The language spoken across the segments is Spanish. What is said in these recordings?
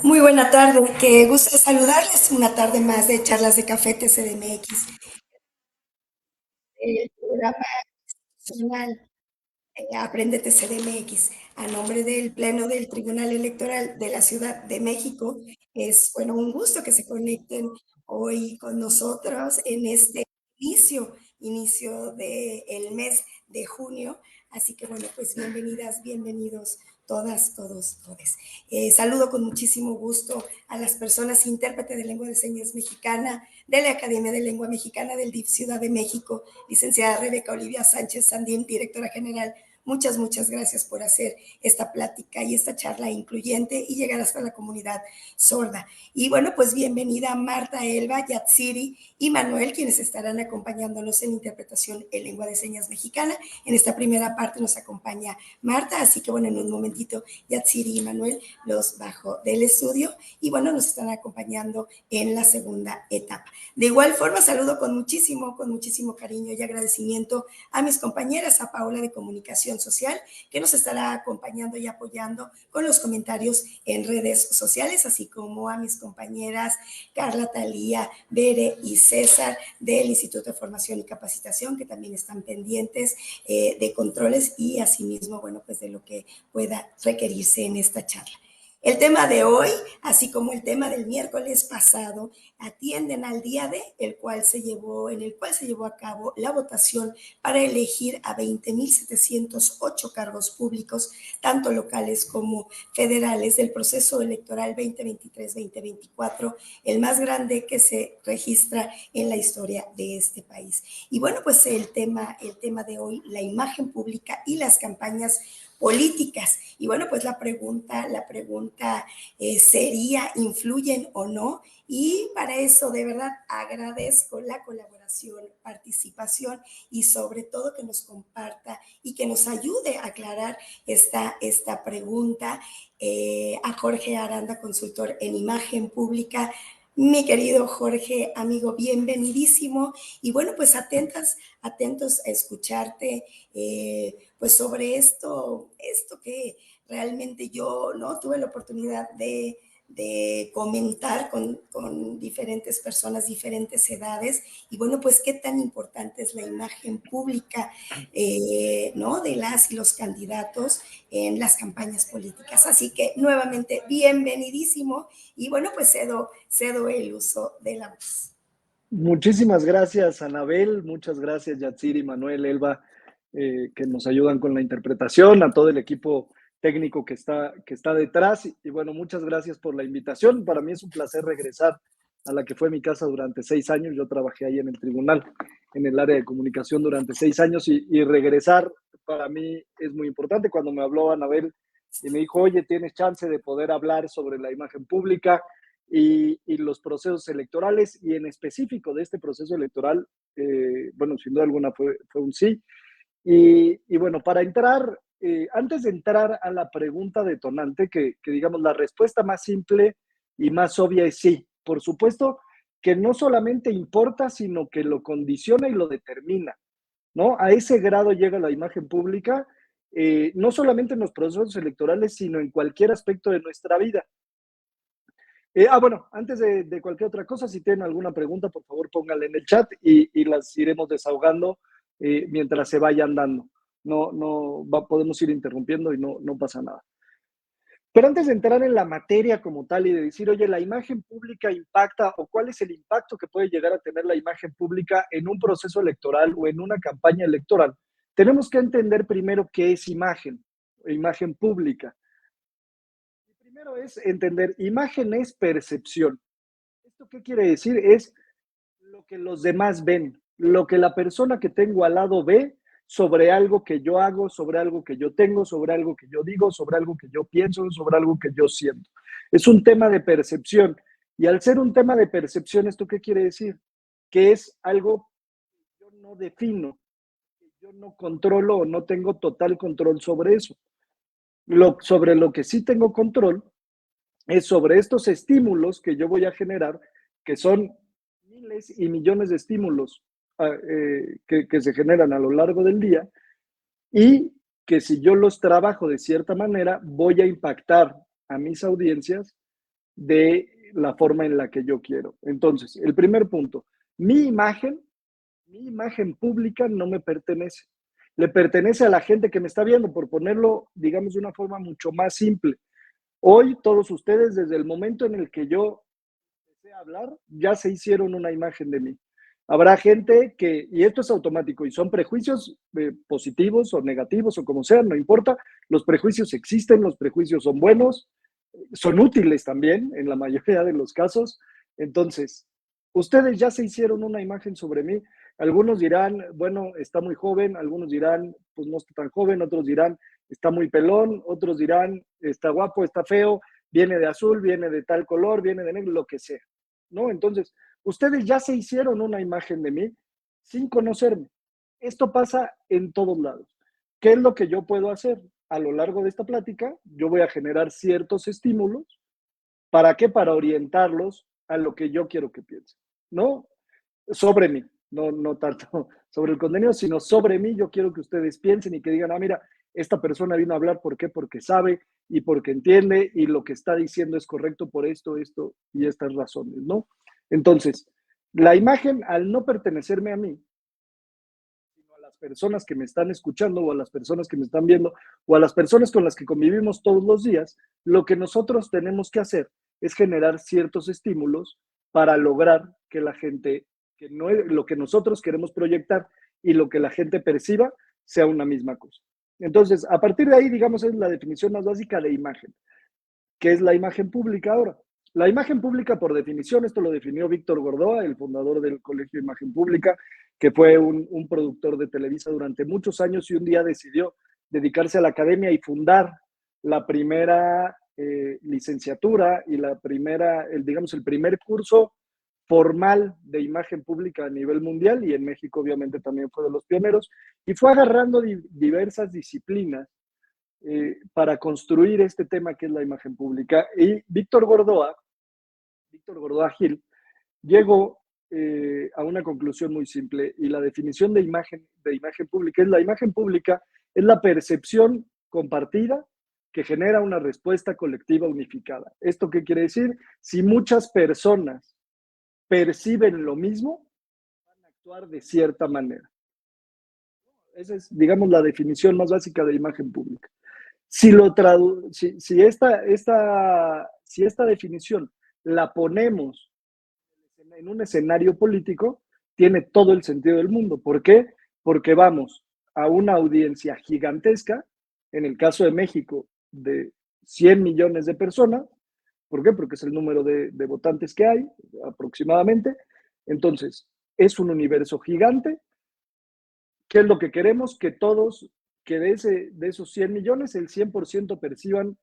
Muy buena tarde, qué gusto saludarles. Una tarde más de charlas de café TCDMX, el programa nacional Apréndete CDMX. A nombre del Pleno del Tribunal Electoral de la Ciudad de México, es bueno un gusto que se conecten hoy con nosotros en este inicio del mes de junio. Así que bueno, pues bienvenidas, bienvenidos todas, todos, todes. Saludo con muchísimo gusto a las personas intérprete de lengua de señas mexicana de la Academia de Lengua Mexicana del DIF Ciudad de México, licenciada Rebeca Olivia Sánchez Sandín, directora general. Muchas gracias por hacer esta plática y esta charla incluyente y llegar hasta la comunidad sorda. Y bueno, pues bienvenida Marta, Elba, Yatsiri y Manuel, quienes estarán acompañándonos en interpretación en lengua de señas mexicana. En esta primera parte nos acompaña Marta, así que bueno, en un momentito Yatsiri y Manuel los bajo del estudio y bueno, nos están acompañando en la segunda etapa. De igual forma, saludo con muchísimo cariño y agradecimiento a mis compañeras, a Paola de Comunicación Social, que nos estará acompañando y apoyando con los comentarios en redes sociales, así como a mis compañeras Carla, Talía, Bere y César del Instituto de Formación y Capacitación, que también están pendientes de controles y asimismo, bueno, pues de lo que pueda requerirse en esta charla. El tema de hoy, así como el tema del miércoles pasado, atienden al día en el cual se llevó a cabo la votación para elegir a 20.708 cargos públicos, tanto locales como federales, del proceso electoral 2023-2024, el más grande que se registra en la historia de este país. Y bueno, pues el tema de hoy, la imagen pública y las campañas políticas. Y bueno, pues la pregunta sería, ¿influyen o no? Y para eso de verdad agradezco la colaboración, participación y sobre todo que nos comparta y que nos ayude a aclarar esta pregunta a Jorge Aranda, consultor en imagen pública. Mi querido Jorge, amigo, bienvenidísimo. Y bueno, pues atentos a escucharte, pues sobre esto que realmente yo no tuve la oportunidad de comentar con diferentes personas, diferentes edades, y bueno, pues qué tan importante es la imagen pública, ¿no? De las y los candidatos en las campañas políticas. Así que nuevamente, bienvenidísimo, y bueno, pues cedo el uso de la voz. Muchísimas gracias, Anabel. Muchas gracias, Yatsiri, Manuel, Elba, que nos ayudan con la interpretación, a todo el equipo técnico que está detrás. Y bueno, muchas gracias por la invitación. Para mí es un placer regresar a la que fue mi casa durante 6 años. Yo trabajé ahí en el tribunal, en el área de comunicación durante 6 años y regresar para mí es muy importante. Cuando me habló Anabel y me dijo, oye, tienes chance de poder hablar sobre la imagen pública y los procesos electorales y en específico de este proceso electoral, bueno, sin duda alguna fue un sí. Y bueno, para entrar, antes de entrar a la pregunta detonante, que digamos la respuesta más simple y más obvia es sí. Por supuesto que no solamente importa, sino que lo condiciona y lo determina, ¿no? A ese grado llega la imagen pública, no solamente en los procesos electorales, sino en cualquier aspecto de nuestra vida. Bueno, antes de cualquier otra cosa, si tienen alguna pregunta, por favor pónganla en el chat y las iremos desahogando mientras se vayan dando. Podemos ir interrumpiendo y no pasa nada. Pero antes de entrar en la materia como tal y de decir, oye, la imagen pública impacta o cuál es el impacto que puede llegar a tener la imagen pública en un proceso electoral o en una campaña electoral, tenemos que entender primero qué es imagen pública. Primero es entender, imagen es percepción. ¿Esto qué quiere decir? Es lo que los demás ven, lo que la persona que tengo al lado ve sobre algo que yo hago, sobre algo que yo tengo, sobre algo que yo digo, sobre algo que yo pienso, sobre algo que yo siento. Es un tema de percepción. Y al ser un tema de percepción, ¿esto qué quiere decir? Que es algo que yo no defino, que yo no controlo o no tengo total control sobre eso. Sobre lo que sí tengo control es sobre estos estímulos que yo voy a generar, que son miles y millones de estímulos que se generan a lo largo del día y que si yo los trabajo de cierta manera, voy a impactar a mis audiencias de la forma en la que yo quiero. Entonces, el primer punto, mi imagen pública no me pertenece. Le pertenece a la gente que me está viendo, por ponerlo, digamos, de una forma mucho más simple. Hoy todos ustedes, desde el momento en el que yo empecé a hablar, ya se hicieron una imagen de mí. Habrá gente que, y esto es automático, y son prejuicios positivos o negativos o como sean, no importa, los prejuicios existen, los prejuicios son buenos, son útiles también en la mayoría de los casos. Entonces, ustedes ya se hicieron una imagen sobre mí. Algunos dirán, bueno, está muy joven, algunos dirán, pues no está tan joven, otros dirán, está muy pelón, otros dirán, está guapo, está feo, viene de azul, viene de tal color, viene de negro, lo que sea, ¿no? Entonces, ustedes ya se hicieron una imagen de mí sin conocerme. Esto pasa en todos lados. ¿Qué es lo que yo puedo hacer? A lo largo de esta plática, yo voy a generar ciertos estímulos. ¿Para qué? Para orientarlos a lo que yo quiero que piensen, ¿no? Sobre mí, no tanto sobre el contenido, sino sobre mí. Yo quiero que ustedes piensen y que digan, mira, esta persona vino a hablar, ¿por qué? Porque sabe y porque entiende y lo que está diciendo es correcto por esto y estas razones, ¿no? Entonces, la imagen, al no pertenecerme a mí, sino a las personas que me están escuchando o a las personas que me están viendo o a las personas con las que convivimos todos los días, lo que nosotros tenemos que hacer es generar ciertos estímulos para lograr que la gente, que no es lo que nosotros queremos proyectar y lo que la gente perciba sea una misma cosa. Entonces, a partir de ahí, digamos, es la definición más básica de imagen. ¿Qué es la imagen pública ahora? La imagen pública, por definición, esto lo definió Víctor Gordoa, el fundador del Colegio de Imagen Pública, que fue un productor de Televisa durante muchos años y un día decidió dedicarse a la academia y fundar la primera licenciatura y la primera, digamos, el primer curso formal de imagen pública a nivel mundial, y en México obviamente también fue de los pioneros, y fue agarrando diversas disciplinas para construir este tema que es la imagen pública. Y Víctor Gordoa Gil, llegó a una conclusión muy simple, y la definición de imagen pública es: la imagen pública es la percepción compartida que genera una respuesta colectiva unificada. ¿Esto qué quiere decir? Si muchas personas perciben lo mismo, van a actuar de cierta manera. Esa es, digamos, la definición más básica de imagen pública. Si esta definición la ponemos en un escenario político, tiene todo el sentido del mundo. ¿Por qué? Porque vamos a una audiencia gigantesca, en el caso de México, de 100 millones de personas. ¿Por qué? Porque es el número de votantes que hay aproximadamente. Entonces, es un universo gigante. ¿Qué es lo que queremos? Que todos, que de esos 100 millones, el 100% perciban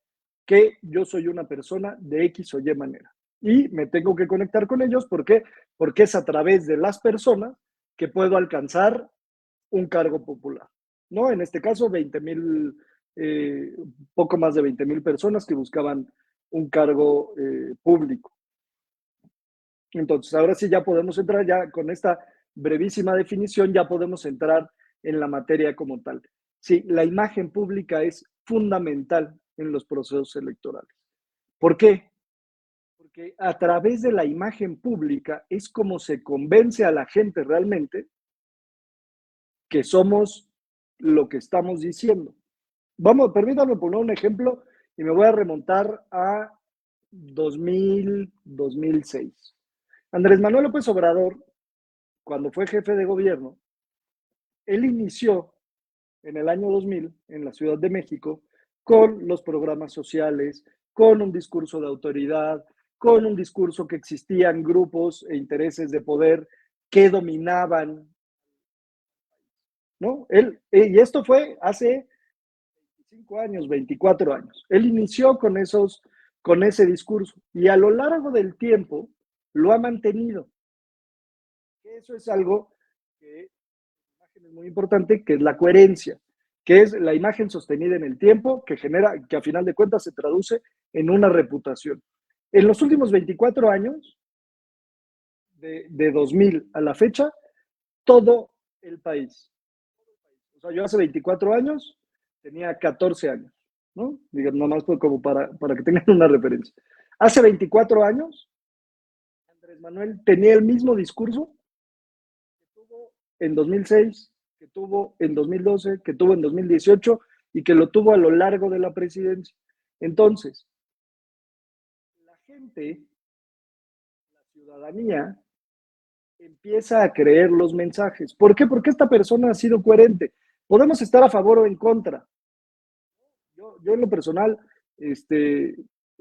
que yo soy una persona de X o Y manera. Y me tengo que conectar con ellos. ¿Por qué? Porque es a través de las personas que puedo alcanzar un cargo popular, ¿no? En este caso, 20,000, poco más de 20,000 personas que buscaban un cargo público. Entonces, ahora sí ya podemos entrar, ya con esta brevísima definición, ya podemos entrar en la materia como tal. Sí, la imagen pública es fundamental en los procesos electorales. ¿Por qué? Porque a través de la imagen pública es como se convence a la gente realmente que somos lo que estamos diciendo. Permítanme poner un ejemplo y me voy a remontar a 2006. Andrés Manuel López Obrador, cuando fue jefe de gobierno, él inició en el año 2000 en la Ciudad de México con los programas sociales, con un discurso de autoridad, con un discurso que existían grupos e intereses de poder que dominaban, ¿no? Y esto fue hace 25 años, 24 años. Él inició con ese discurso y a lo largo del tiempo lo ha mantenido. Eso es algo que es muy importante, que es la coherencia, que es la imagen sostenida en el tiempo, que a final de cuentas se traduce en una reputación. En los últimos 24 años, de 2000 a la fecha, todo el país. O sea, yo hace 24 años tenía 14 años, ¿no? Digamos, nomás como para que tengan una referencia. Hace 24 años, Andrés Manuel tenía el mismo discurso que tuvo en 2006, que tuvo en 2012, que tuvo en 2018 y que lo tuvo a lo largo de la presidencia. Entonces, la gente, la ciudadanía, empieza a creer los mensajes. ¿Por qué? Porque esta persona ha sido coherente. Podemos estar a favor o en contra. Yo en lo personal,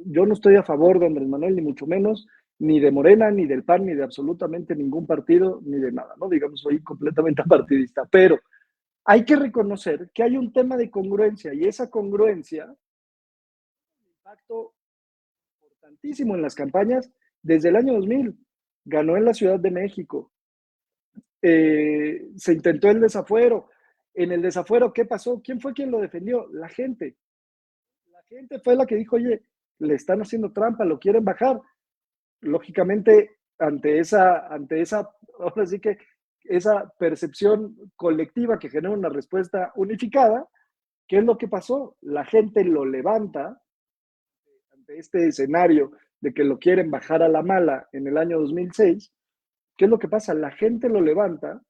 yo no estoy a favor de Andrés Manuel, ni mucho menos, ni de Morena, ni del PAN, ni de absolutamente ningún partido, ni de nada, ¿no? Digamos, soy completamente apartidista, pero hay que reconocer que hay un tema de congruencia y esa congruencia tiene un impacto importantísimo en las campañas desde el año 2000. Ganó en la Ciudad de México, se intentó el desafuero. En el desafuero, ¿qué pasó? ¿Quién fue quien lo defendió? La gente. La gente fue la que dijo, oye, le están haciendo trampa, lo quieren bajar. Lógicamente, ante esa, ahora sí que esa percepción colectiva que genera una respuesta unificada, ¿qué es lo que pasó? La gente lo levanta ante este escenario de que lo quieren bajar a la mala en el año 2006. ¿Qué es lo que pasa? La gente lo levanta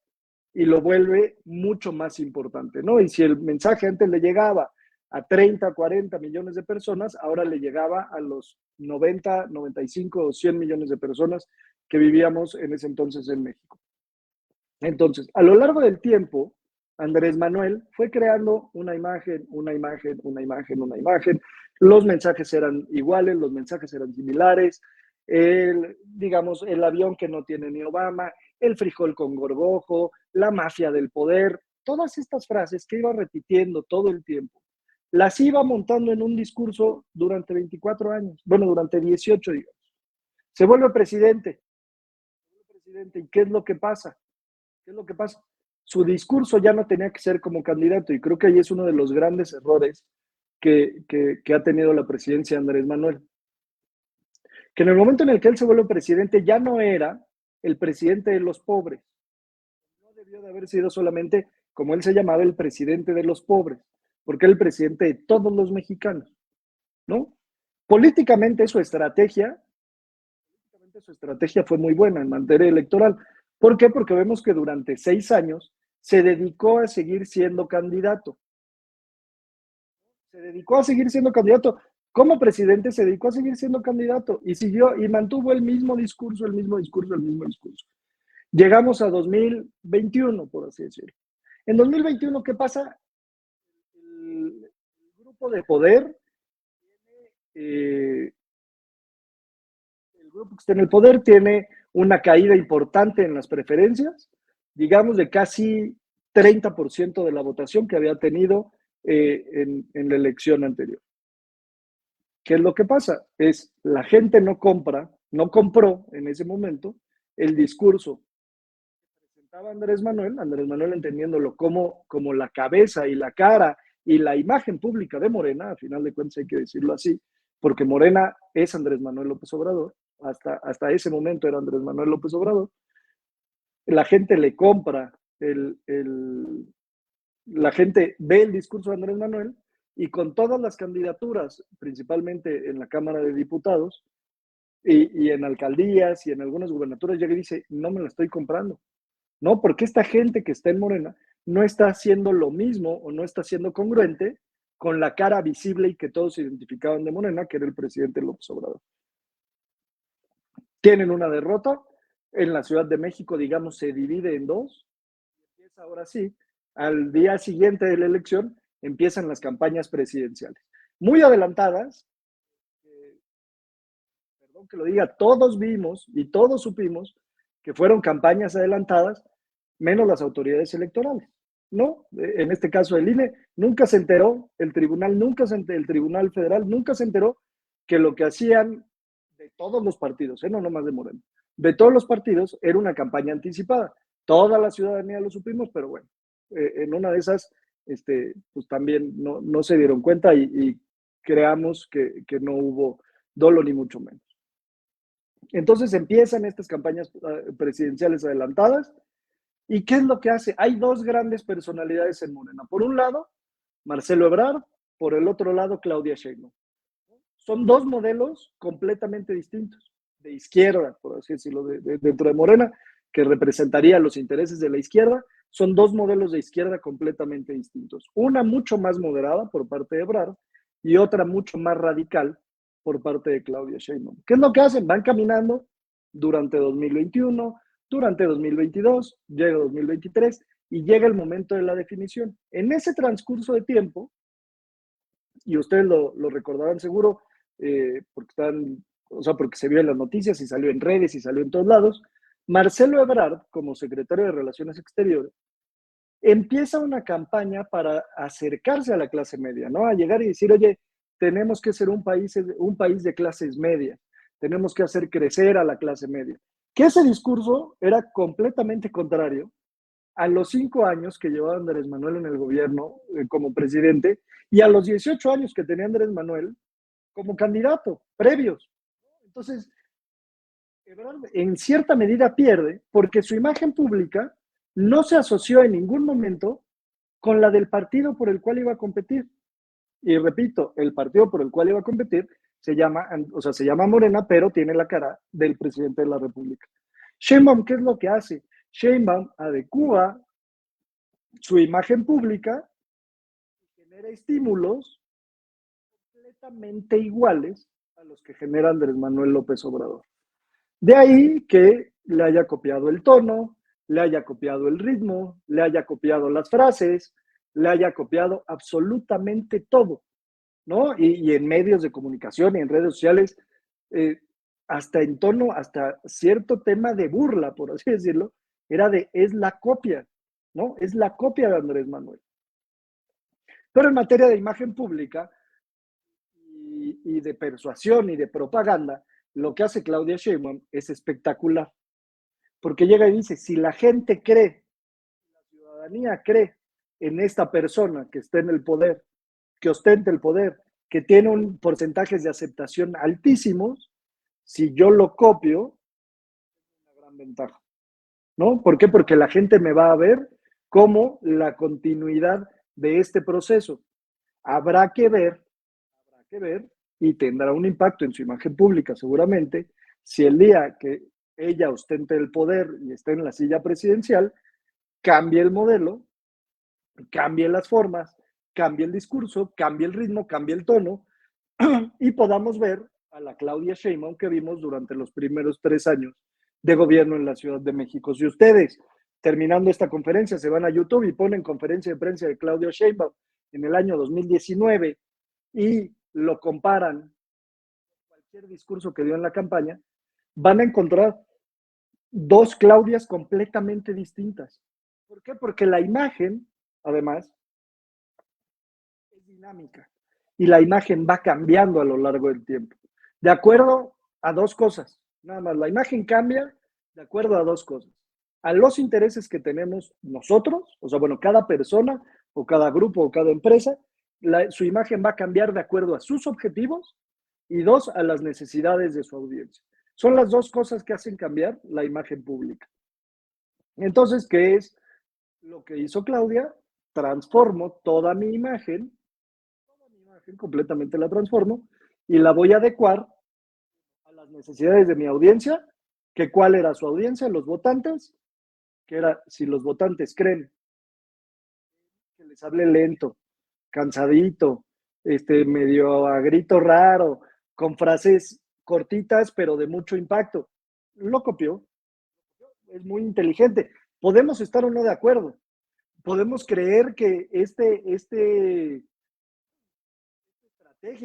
y lo vuelve mucho más importante, ¿no? Y si el mensaje antes le llegaba a 30, 40 millones de personas, ahora le llegaba a los 90, 95 o 100 millones de personas que vivíamos en ese entonces en México. Entonces, a lo largo del tiempo, Andrés Manuel fue creando una imagen, una imagen, una imagen, una imagen. Los mensajes eran iguales, los mensajes eran similares. Digamos, el avión que no tiene ni Obama, el frijol con gorgojo, la mafia del poder, todas estas frases que iba repitiendo todo el tiempo, las iba montando en un discurso durante 24 años, bueno, durante 18, digamos. Se vuelve presidente. ¿Y qué es lo que pasa? ¿Qué es lo que pasa? Su discurso ya no tenía que ser como candidato y creo que ahí es uno de los grandes errores que ha tenido la presidencia de Andrés Manuel. Que en el momento en el que él se vuelve presidente ya no era el presidente de los pobres. No debió de haber sido solamente, como él se llamaba, el presidente de los pobres, porque era el presidente de todos los mexicanos, ¿no? Políticamente su estrategia fue muy buena en materia electoral. ¿Por qué? Porque vemos que durante 6 años se dedicó a seguir siendo candidato. Se dedicó a seguir siendo candidato. Como presidente se dedicó a seguir siendo candidato y siguió y mantuvo el mismo discurso, el mismo discurso, el mismo discurso. Llegamos a 2021, por así decirlo. En 2021, ¿qué pasa? El grupo de poder, el grupo que está en el poder tiene una caída importante en las preferencias, digamos de casi 30% de la votación que había tenido en la elección anterior. ¿Qué es lo que pasa? Es la gente no compró en ese momento el discurso que presentaba Andrés Manuel entendiéndolo como la cabeza y la cara y la imagen pública de Morena, a final de cuentas hay que decirlo así, porque Morena es Andrés Manuel López Obrador, hasta ese momento era Andrés Manuel López Obrador, la gente le compra, la gente ve el discurso de Andrés Manuel y con todas las candidaturas, principalmente en la Cámara de Diputados y en alcaldías y en algunas gubernaturas, llega y dice, no me la estoy comprando. No, porque esta gente que está en Morena no está haciendo lo mismo o no está siendo congruente con la cara visible y que todos identificaban de Morena, que era el presidente López Obrador. Tienen una derrota, en la Ciudad de México, digamos, se divide en dos, y empieza ahora sí, al día siguiente de la elección, empiezan las campañas presidenciales. Muy adelantadas, perdón que lo diga, todos vimos y todos supimos que fueron campañas adelantadas, menos las autoridades electorales, ¿no? En este caso el INE nunca se enteró, el Tribunal Federal nunca se enteró que lo que hacían de todos los partidos, no nomás de Moreno, de todos los partidos era una campaña anticipada. Toda la ciudadanía lo supimos, pero bueno, en una de esas, pues también no se dieron cuenta y creamos que no hubo dolo ni mucho menos. Entonces empiezan estas campañas presidenciales adelantadas. ¿Y qué es lo que hace? Hay dos grandes personalidades en Morena. Por un lado, Marcelo Ebrard, por el otro lado, Claudia Sheinbaum. Son dos modelos completamente distintos, de izquierda, por así decirlo, dentro de Morena, que representaría los intereses de la izquierda. Son dos modelos de izquierda completamente distintos. Una mucho más moderada por parte de Ebrard y otra mucho más radical por parte de Claudia Sheinbaum. ¿Qué es lo que hacen? Van caminando durante 2021, durante 2022, llega 2023 y llega el momento de la definición. En ese transcurso de tiempo, y ustedes lo recordarán seguro, porque están, o sea, porque se vio en las noticias y salió en redes y salió en todos lados, Marcelo Ebrard, como secretario de Relaciones Exteriores, empieza una campaña para acercarse a la clase media, ¿no? A llegar y decir, oye, tenemos que ser un país de clases medias, tenemos que hacer crecer a la clase media. Que ese discurso era completamente contrario a los 5 años que llevaba Andrés Manuel en el gobierno como presidente y a los 18 años que tenía Andrés Manuel como candidato, previos. Entonces, Ebrard en cierta medida pierde porque su imagen pública no se asoció en ningún momento con la del partido por el cual iba a competir. Y repito, el partido por el cual iba a competir se llama Morena, pero tiene la cara del presidente de la República. Sheinbaum, ¿qué es lo que hace? Sheinbaum adecua su imagen pública y genera estímulos completamente iguales a los que genera Andrés Manuel López Obrador. De ahí que le haya copiado el tono, le haya copiado el ritmo, le haya copiado las frases, le haya copiado absolutamente todo, ¿no? Y en medios de comunicación y en redes sociales, hasta en tono, hasta cierto tema de burla, por así decirlo, es la copia, ¿no? Es la copia de Andrés Manuel. Pero en materia de imagen pública y de persuasión y de propaganda, lo que hace Claudia Sheinbaum es espectacular. Porque llega y dice, si la gente cree, la ciudadanía cree en esta persona que está en el poder, que ostenta el poder, que tiene un porcentajes de aceptación altísimos, si yo lo copio, es una gran ventaja, ¿no? ¿Por qué? Porque la gente me va a ver como la continuidad de este proceso. Habrá que ver, y tendrá un impacto en su imagen pública seguramente, si el día que ella ostente el poder y esté en la silla presidencial, cambie el modelo, cambie las formas, cambie el discurso, cambie el ritmo, cambie el tono y podamos ver a la Claudia Sheinbaum que vimos durante los primeros 3 años de gobierno en la Ciudad de México. Si ustedes, terminando esta conferencia, se van a YouTube y ponen conferencia de prensa de Claudia Sheinbaum en el año 2019 y lo comparan con cualquier discurso que dio en la campaña, van a encontrar dos Claudias completamente distintas. ¿Por qué? Porque la imagen, además, es dinámica y la imagen va cambiando a lo largo del tiempo. De acuerdo a dos cosas, nada más, la imagen cambia de acuerdo a dos cosas. A los intereses que tenemos nosotros, o sea, bueno, cada persona o cada grupo o cada empresa, su imagen va a cambiar de acuerdo a sus objetivos y dos, a las necesidades de su audiencia. Son las dos cosas que hacen cambiar la imagen pública. Entonces, ¿qué es lo que hizo Claudia? Transformo toda mi imagen completamente la transformo y la voy a adecuar a las necesidades de mi audiencia, que cuál era su audiencia, los votantes, que era si los votantes creen que les hable lento, cansadito, medio a grito raro, con frases cortitas pero de mucho impacto. Lo copió, es muy inteligente. Podemos estar o no de acuerdo, podemos creer que estrategia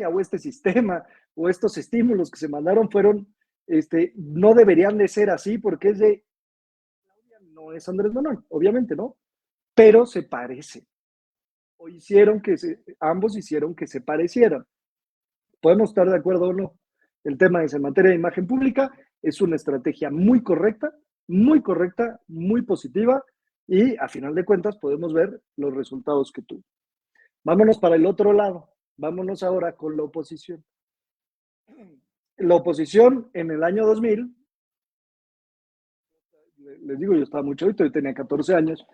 o este sistema o estos estímulos que se mandaron fueron, no deberían de ser así porque Claudia no es Andrés Manuel, obviamente, ¿no? Pero se parece. O ambos hicieron que se parecieran. Podemos estar de acuerdo o no. El tema es, en materia de imagen pública, es una estrategia muy correcta, muy positiva y a final de cuentas podemos ver los resultados que tuvo. Vámonos para el otro lado. Vámonos ahora con la oposición. La oposición en el año 2000, les digo, yo estaba muy chavito, yo tenía 14 años,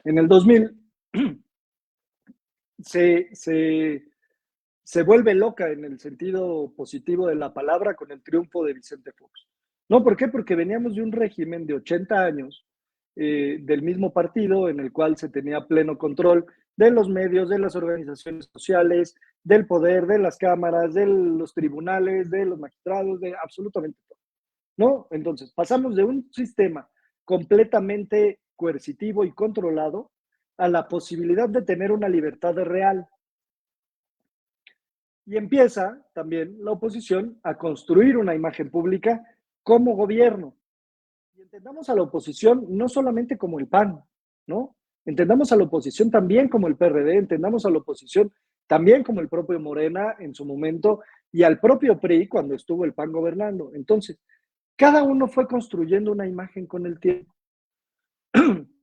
en el 2000 se se vuelve loca en el sentido positivo de la palabra con el triunfo de Vicente Fox. ¿No? ¿Por qué? Porque veníamos de un régimen de 80 años del mismo partido en el cual se tenía pleno control de los medios, de las organizaciones sociales, del poder, de las cámaras, de los tribunales, de los magistrados, de absolutamente todo. ¿No? Entonces, pasamos de un sistema completamente coercitivo y controlado a la posibilidad de tener una libertad real. Y empieza también la oposición a construir una imagen pública como gobierno. Y entendamos a la oposición no solamente como el PAN, ¿no? Entendamos a la oposición también como el PRD, entendamos a la oposición también como el propio Morena en su momento y al propio PRI cuando estuvo el PAN gobernando. Entonces, cada uno fue construyendo una imagen con el tiempo.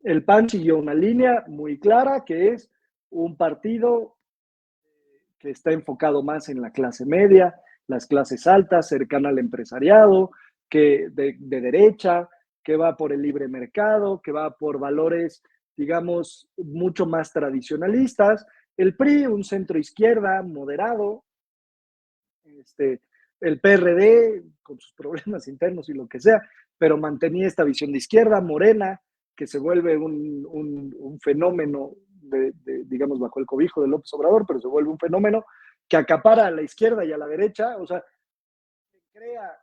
El PAN siguió una línea muy clara que es un partido que está enfocado más en la clase media, las clases altas, cercana al empresariado, que de derecha, que va por el libre mercado, que va por valores, digamos, mucho más tradicionalistas. El PRI, un centro izquierda moderado, este, el PRD con sus problemas internos y lo que sea, pero mantenía esta visión de izquierda, Morena, que se vuelve un fenómeno, digamos, bajo el cobijo de López Obrador, pero se vuelve un fenómeno que acapara a la izquierda y a la derecha, o sea, quien crea,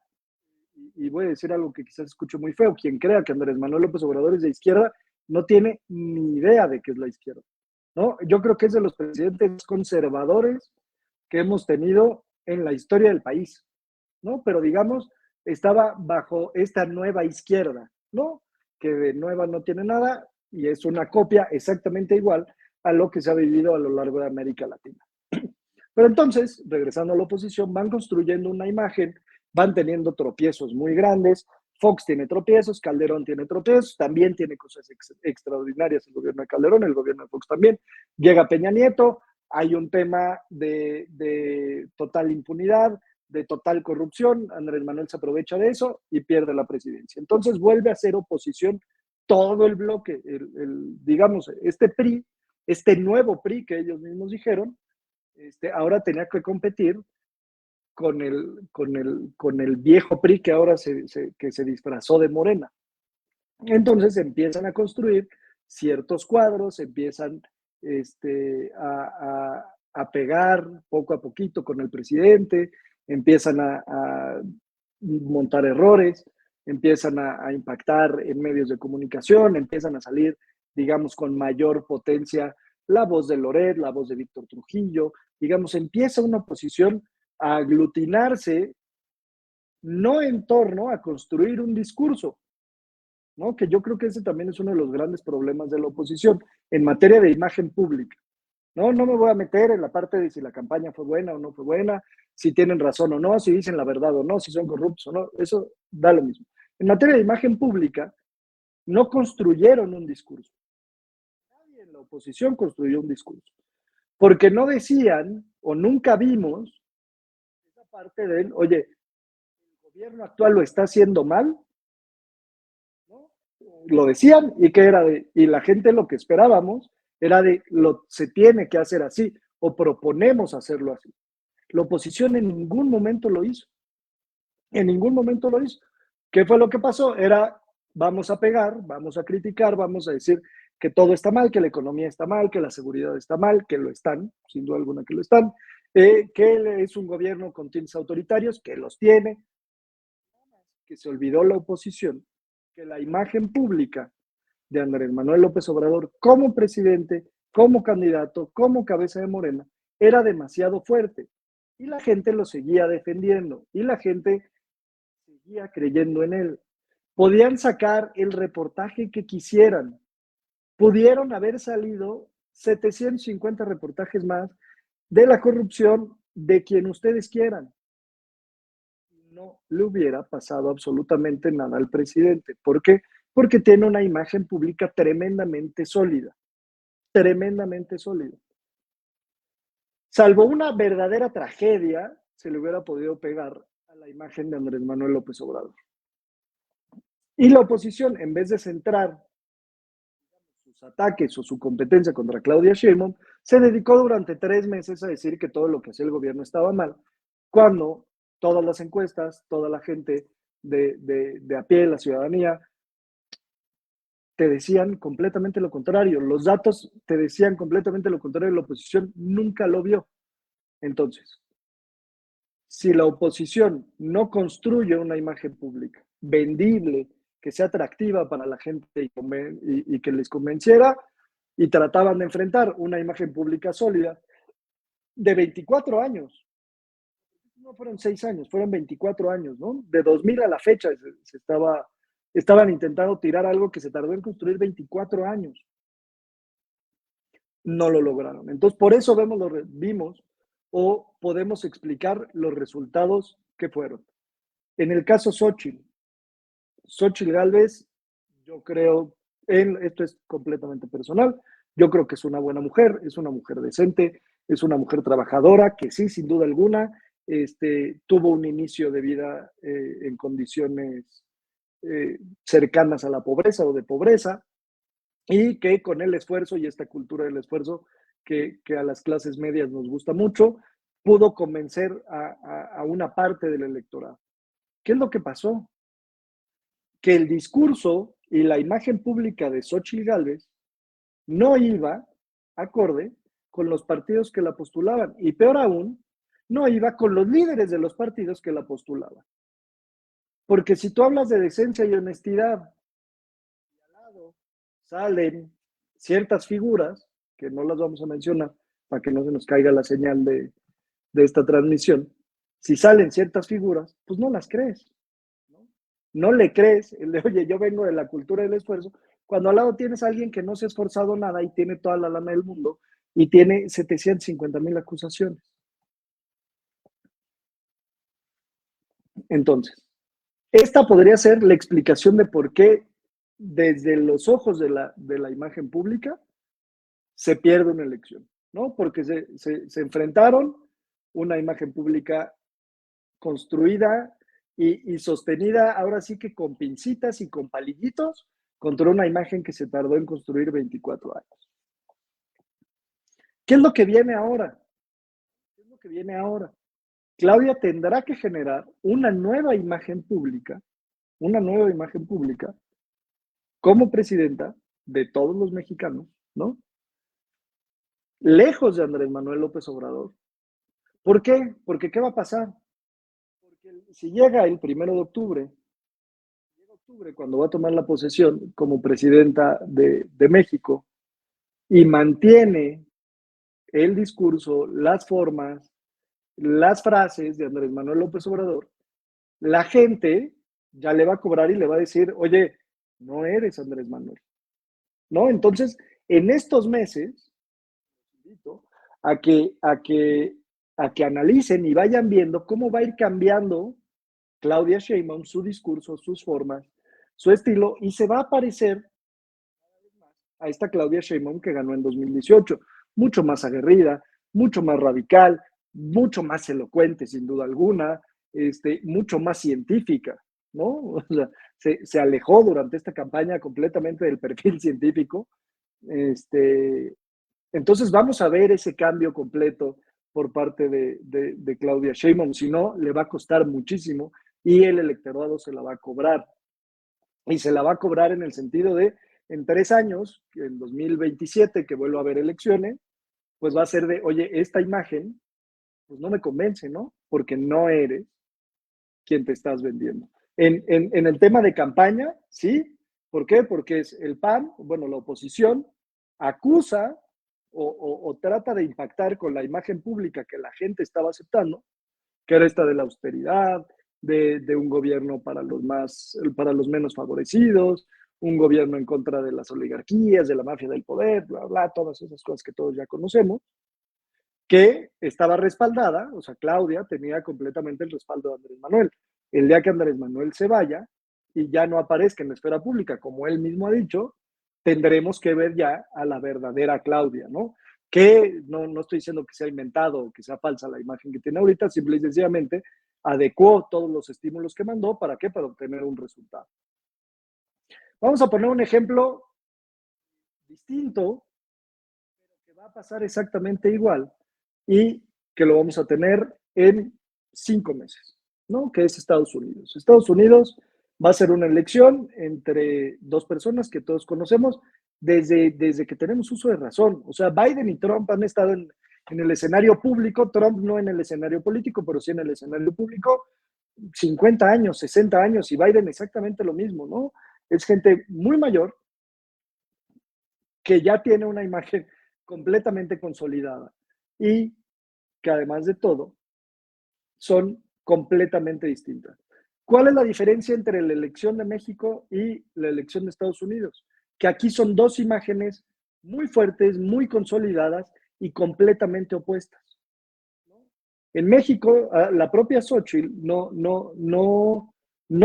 y voy a decir algo que quizás escucho muy feo, quien crea que Andrés Manuel López Obrador es de izquierda, no tiene ni idea de qué es la izquierda, ¿no? Yo creo que es de los presidentes conservadores que hemos tenido en la historia del país, ¿no? Pero digamos, estaba bajo esta nueva izquierda, ¿no? Que de nueva no tiene nada y es una copia exactamente igual a lo que se ha vivido a lo largo de América Latina. Pero entonces, regresando a la oposición, van construyendo una imagen, van teniendo tropiezos muy grandes. Fox tiene tropiezos, Calderón tiene tropiezos, también tiene cosas extraordinarias el gobierno de Calderón, el gobierno de Fox también. Llega Peña Nieto, hay un tema de total impunidad, de total corrupción, Andrés Manuel se aprovecha de eso y pierde la presidencia. Entonces vuelve a ser oposición todo el bloque, digamos, este PRI, este nuevo PRI que ellos mismos dijeron, ahora tenía que competir con el viejo PRI que ahora que se disfrazó de Morena. Entonces empiezan a construir ciertos cuadros, empiezan a pegar poco a poquito con el presidente, empiezan a montar errores, empiezan a impactar en medios de comunicación, empiezan a salir, digamos, con mayor potencia la voz de Loret, la voz de Víctor Trujillo, digamos, empieza una oposición a aglutinarse, no en torno a construir un discurso, ¿no? Que yo creo que ese también es uno de los grandes problemas de la oposición en materia de imagen pública. No, no me voy a meter en la parte de si la campaña fue buena o no fue buena, si tienen razón o no, si dicen la verdad o no, si son corruptos o no, eso da lo mismo. En materia de imagen pública, no construyeron un discurso. Nadie en la oposición construyó un discurso. Porque no decían o nunca vimos esa parte de, oye, el gobierno actual lo está haciendo mal, ¿no? Lo decían y que era de, y la gente lo que esperábamos era de, se tiene que hacer así o proponemos hacerlo así. La oposición en ningún momento lo hizo, en ningún momento lo hizo. ¿Qué fue lo que pasó? Era, vamos a pegar, vamos a criticar, vamos a decir que todo está mal, que la economía está mal, que la seguridad está mal, que lo están, sin duda alguna que lo están, que es un gobierno con tintes autoritarios, que los tiene, que se olvidó la oposición, que la imagen pública de Andrés Manuel López Obrador como presidente, como candidato, como cabeza de Morena, era demasiado fuerte. Y la gente lo seguía defendiendo y la gente seguía creyendo en él. Podían sacar el reportaje que quisieran. Pudieron haber salido 750 reportajes más de la corrupción de quien ustedes quieran. No le hubiera pasado absolutamente nada al presidente. ¿Por qué? Porque tiene una imagen pública tremendamente sólida, tremendamente sólida. Salvo una verdadera tragedia, se le hubiera podido pegar a la imagen de Andrés Manuel López Obrador. Y la oposición, en vez de centrar sus ataques o su competencia contra Claudia Sheinbaum, se dedicó durante 3 meses a decir que todo lo que hacía el gobierno estaba mal, cuando todas las encuestas, toda la gente de a pie, la ciudadanía, te decían completamente lo contrario. Los datos te decían completamente lo contrario. La oposición nunca lo vio. Entonces, si la oposición no construye una imagen pública vendible, que sea atractiva para la gente y que les convenciera, y trataban de enfrentar una imagen pública sólida de 24 años, no fueron 6 años, fueron 24 años, ¿no? De 2000 a la fecha estaban intentando tirar algo que se tardó en construir 24 años. No lo lograron. Entonces, por eso vimos o podemos explicar los resultados que fueron. En el caso Xochitl Gálvez, yo creo, esto es completamente personal, yo creo que es una buena mujer, es una mujer decente, es una mujer trabajadora, que sí, sin duda alguna, tuvo un inicio de vida en condiciones cercanas a la pobreza o de pobreza, y que con el esfuerzo y esta cultura del esfuerzo que a las clases medias nos gusta mucho, pudo convencer a una parte del electorado. ¿Qué es lo que pasó? Que el discurso y la imagen pública de Xochitl Gálvez no iba acorde con los partidos que la postulaban, y peor aún, no iba con los líderes de los partidos que la postulaban. Porque si tú hablas de decencia y honestidad, y al lado salen ciertas figuras, que no las vamos a mencionar para que no se nos caiga la señal de esta transmisión, si salen ciertas figuras, pues no las crees. No le crees el de, oye, yo vengo de la cultura del esfuerzo, cuando al lado tienes a alguien que no se ha esforzado nada y tiene toda la lana del mundo y tiene 750,000 acusaciones. Entonces, esta podría ser la explicación de por qué desde los ojos de la imagen pública se pierde una elección, ¿no? Porque se enfrentaron una imagen pública construida y sostenida, ahora sí que con pincitas y con palillitos, contra una imagen que se tardó en construir 24 años. ¿Qué es lo que viene ahora? ¿Qué es lo que viene ahora? Claudia tendrá que generar una nueva imagen pública como presidenta de todos los mexicanos, ¿no? Lejos de Andrés Manuel López Obrador. ¿Por qué? Porque ¿qué va a pasar? Porque si llega el 1 de octubre, cuando va a tomar la posesión como presidenta de México, y mantiene el discurso, las formas, las frases de Andrés Manuel López Obrador, la gente ya le va a cobrar y le va a decir, oye, no eres Andrés Manuel, ¿no? Entonces, en estos meses, invito a que analicen y vayan viendo cómo va a ir cambiando Claudia Sheinbaum, su discurso, sus formas, su estilo, y se va a parecer a esta Claudia Sheinbaum que ganó en 2018, mucho más aguerrida, mucho más radical, mucho más elocuente, sin duda alguna, mucho más científica, ¿no? O sea, se alejó durante esta campaña completamente del perfil científico. Entonces vamos a ver ese cambio completo por parte de Claudia Sheinbaum, si no, le va a costar muchísimo y el electorado se la va a cobrar. Y se la va a cobrar en el sentido de, en 3 años, en 2027, que vuelva a haber elecciones, pues va a ser de, oye, esta imagen, pues no me convence, ¿no? Porque no eres quien te estás vendiendo. En el tema de campaña, sí. ¿Por qué? Porque es el PAN, bueno, la oposición, acusa o trata de impactar con la imagen pública que la gente estaba aceptando, que era esta de la austeridad, de un gobierno para los menos favorecidos, un gobierno en contra de las oligarquías, de la mafia del poder, bla, bla, todas esas cosas que todos ya conocemos, que estaba respaldada, o sea, Claudia tenía completamente el respaldo de Andrés Manuel. El día que Andrés Manuel se vaya y ya no aparezca en la esfera pública, como él mismo ha dicho, tendremos que ver ya a la verdadera Claudia, ¿no? Que no estoy diciendo que sea inventado o que sea falsa la imagen que tiene ahorita, simple y sencillamente adecuó todos los estímulos que mandó, ¿para qué? Para obtener un resultado. Vamos a poner un ejemplo distinto, que va a pasar exactamente igual y que lo vamos a tener en 5 meses, ¿no? Que es Estados Unidos. Estados Unidos va a ser una elección entre dos personas que todos conocemos desde que tenemos uso de razón. O sea, Biden y Trump han estado en el escenario público, Trump no en el escenario político, pero sí en el escenario público, 50 años, 60 años, y Biden exactamente lo mismo, ¿no? Es gente muy mayor que ya tiene una imagen completamente consolidada y que además de todo son completamente distintas. ¿Cuál es la diferencia entre la elección de México y la elección de Estados Unidos? Que aquí son dos imágenes muy fuertes, muy consolidadas y completamente opuestas. En México, la propia Xochitl no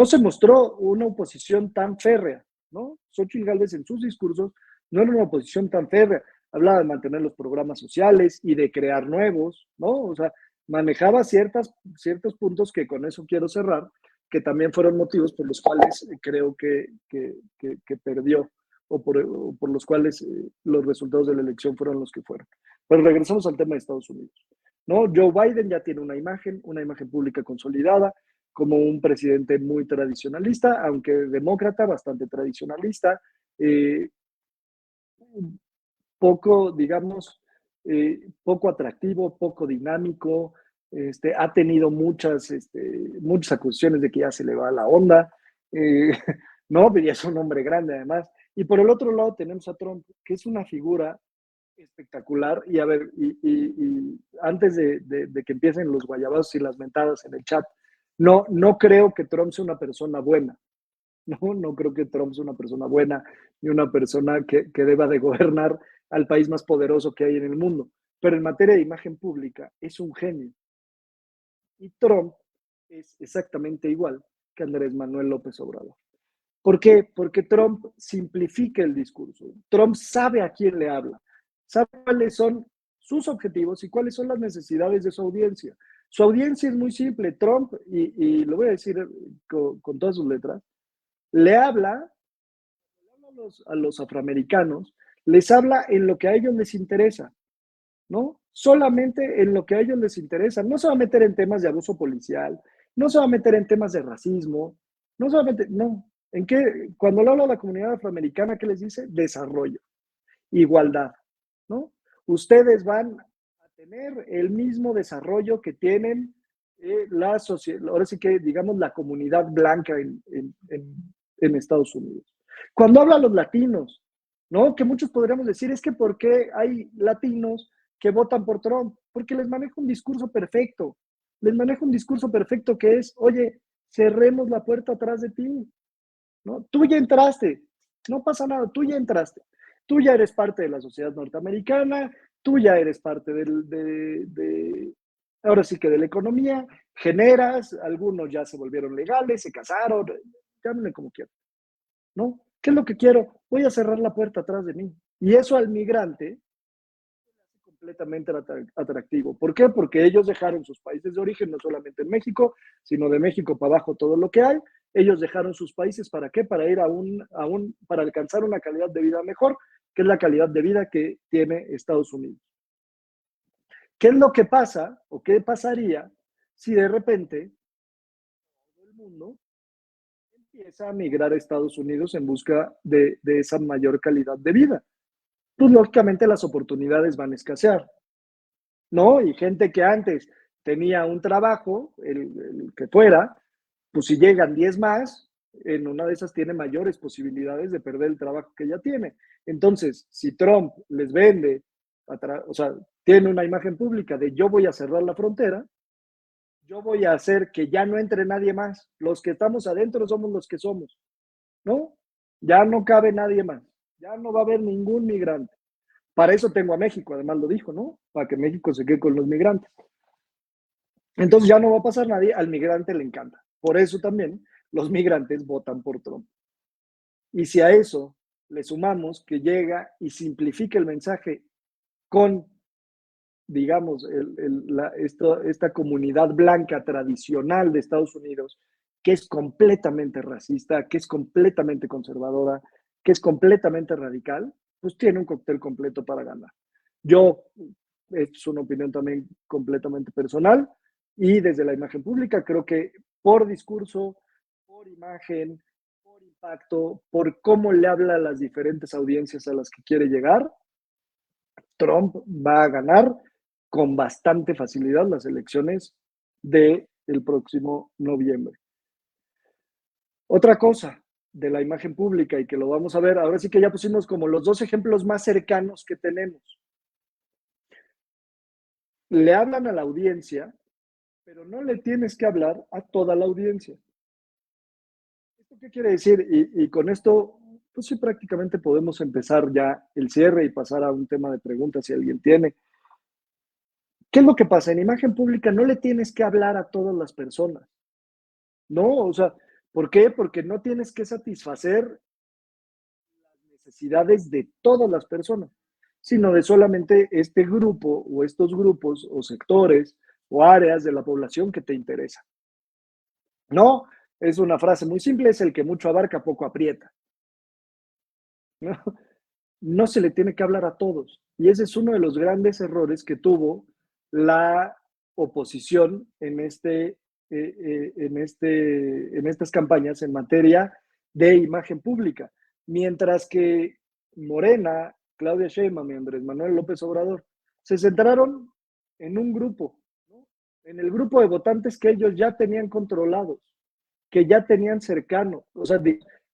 se mostró una oposición tan férrea, ¿no? Xochitl Gálvez en sus discursos no era una oposición tan férrea. Hablaba de mantener los programas sociales y de crear nuevos, ¿no? O sea, manejaba ciertos puntos que con eso quiero cerrar, que también fueron motivos por los cuales creo que perdió o por los cuales los resultados de la elección fueron los que fueron. Pero regresamos al tema de Estados Unidos. ¿No? Joe Biden ya tiene una imagen pública consolidada como un presidente muy tradicionalista, aunque demócrata, bastante tradicionalista, eh, poco, digamos, poco atractivo, poco dinámico, ha tenido muchas acusaciones de que ya se le va la onda, eh, ¿no? Y es un hombre grande además. Y por el otro lado tenemos a Trump, que es una figura espectacular. Y a ver, y antes de que empiecen los guayabazos y las mentadas en el chat, no creo que Trump sea una persona buena. No creo que Trump sea una persona buena ni una persona que deba de gobernar al país más poderoso que hay en el mundo. Pero en materia de imagen pública es un genio. Y Trump es exactamente igual que Andrés Manuel López Obrador. ¿Por qué? Porque Trump simplifica el discurso. Trump sabe a quién le habla, sabe cuáles son sus objetivos y cuáles son las necesidades de su audiencia. Su audiencia es muy simple. Trump, y lo voy a decir con todas sus letras, le habla a los afroamericanos, les habla en lo que a ellos les interesa, ¿no? Solamente en lo que a ellos les interesa. No se va a meter en temas de abuso policial, no se va a meter en temas de racismo, no se va a meter, no. ¿En qué? Cuando le habla a la comunidad afroamericana, ¿qué les dice? Desarrollo, igualdad, ¿no? Ustedes van a tener el mismo desarrollo que tienen la sociedad, ahora sí que digamos la comunidad blanca en Estados Unidos. Cuando habla a los latinos, ¿no? Que muchos podríamos decir, es que ¿por qué hay latinos que votan por Trump? Porque les maneja un discurso perfecto. Les maneja un discurso perfecto que es, oye, cerremos la puerta atrás de ti, ¿no? Tú ya entraste, no pasa nada, tú ya entraste. Tú ya eres parte de la sociedad norteamericana, tú ya eres parte ahora sí que de la economía, generas, algunos ya se volvieron legales, se casaron, llámenle como quieran, ¿no? ¿Qué es lo que quiero? Voy a cerrar la puerta atrás de mí. Y eso al migrante es completamente atractivo. ¿Por qué? Porque ellos dejaron sus países de origen, no solamente en México, sino de México para abajo todo lo que hay. Ellos dejaron sus países, ¿para qué? Para ir para alcanzar una calidad de vida mejor, que es la calidad de vida que tiene Estados Unidos. ¿Qué es lo que pasa o qué pasaría si de repente todo el mundo empieza a migrar a Estados Unidos en busca de esa mayor calidad de vida? Pues lógicamente las oportunidades van a escasear, ¿no? Y gente que antes tenía un trabajo, el que fuera, pues si llegan 10 más, en una de esas tiene mayores posibilidades de perder el trabajo que ya tiene. Entonces, si Trump les vende, o sea, tiene una imagen pública de yo voy a cerrar la frontera, yo voy a hacer que ya no entre nadie más. Los que estamos adentro somos los que somos, ¿no? Ya no cabe nadie más. Ya no va a haber ningún migrante. Para eso tengo a México, además lo dijo, ¿no? Para que México se quede con los migrantes. Entonces ya no va a pasar nadie, al migrante le encanta. Por eso también los migrantes votan por Trump. Y si a eso le sumamos que llega y simplifica el mensaje con, digamos, esta comunidad blanca tradicional de Estados Unidos, que es completamente racista, que es completamente conservadora, que es completamente radical, pues tiene un cóctel completo para ganar. Yo, es una opinión también completamente personal, y desde la imagen pública creo que por discurso, por imagen, por impacto, por cómo le habla a las diferentes audiencias a las que quiere llegar, Trump va a ganar con bastante facilidad las elecciones del próximo noviembre. Otra cosa de la imagen pública y que lo vamos a ver, ahora sí que ya pusimos como los dos ejemplos más cercanos que tenemos. Le hablan a la audiencia, pero no le tienes que hablar a toda la audiencia. ¿Esto qué quiere decir? Y con esto, pues sí, prácticamente podemos empezar ya el cierre y pasar a un tema de preguntas si alguien tiene. ¿Qué es lo que pasa? En imagen pública no le tienes que hablar a todas las personas, ¿no? O sea, ¿por qué? Porque no tienes que satisfacer las necesidades de todas las personas, sino de solamente este grupo o estos grupos o sectores o áreas de la población que te interesan. No, es una frase muy simple, es el que mucho abarca, poco aprieta. ¿No? No se le tiene que hablar a todos. Y ese es uno de los grandes errores que tuvo la oposición en estas campañas en materia de imagen pública. Mientras que Morena, Claudia Sheinbaum y Andrés Manuel López Obrador se centraron en un grupo, ¿no? En el grupo de votantes que ellos ya tenían controlados, que ya tenían cercano, o sea,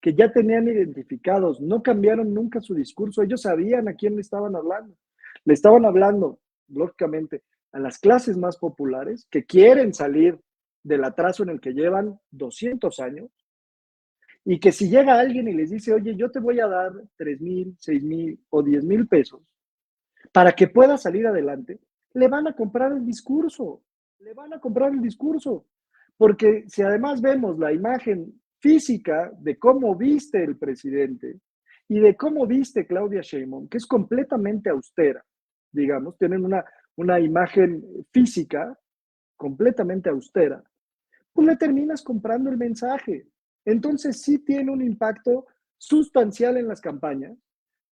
que ya tenían identificados, no cambiaron nunca su discurso, ellos sabían a quién le estaban hablando. Le estaban hablando, lógicamente, a las clases más populares que quieren salir del atraso en el que llevan 200 años y que si llega alguien y les dice, oye, yo te voy a dar 3,000, 6,000 o 10,000 pesos para que pueda salir adelante, le van a comprar el discurso, le van a comprar el discurso. Porque si además vemos la imagen física de cómo viste el presidente y de cómo viste Claudia Sheinbaum, que es completamente austera, digamos, tienen una imagen física completamente austera, pues le terminas comprando el mensaje. Entonces sí tiene un impacto sustancial en las campañas,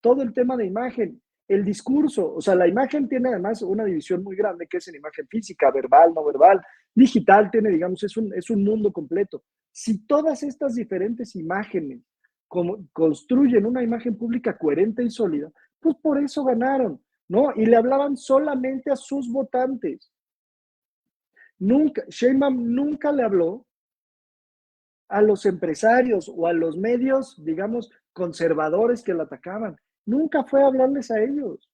todo el tema de imagen, el discurso, o sea, la imagen tiene además una división muy grande que es en imagen física, verbal, no verbal, digital, tiene, digamos, es un mundo completo. Si todas estas diferentes imágenes construyen una imagen pública coherente y sólida, pues por eso ganaron, ¿no? Y le hablaban solamente a sus votantes. Nunca, Sheinbaum nunca le habló a los empresarios o a los medios, digamos, conservadores que la atacaban. Nunca fue a hablarles a ellos.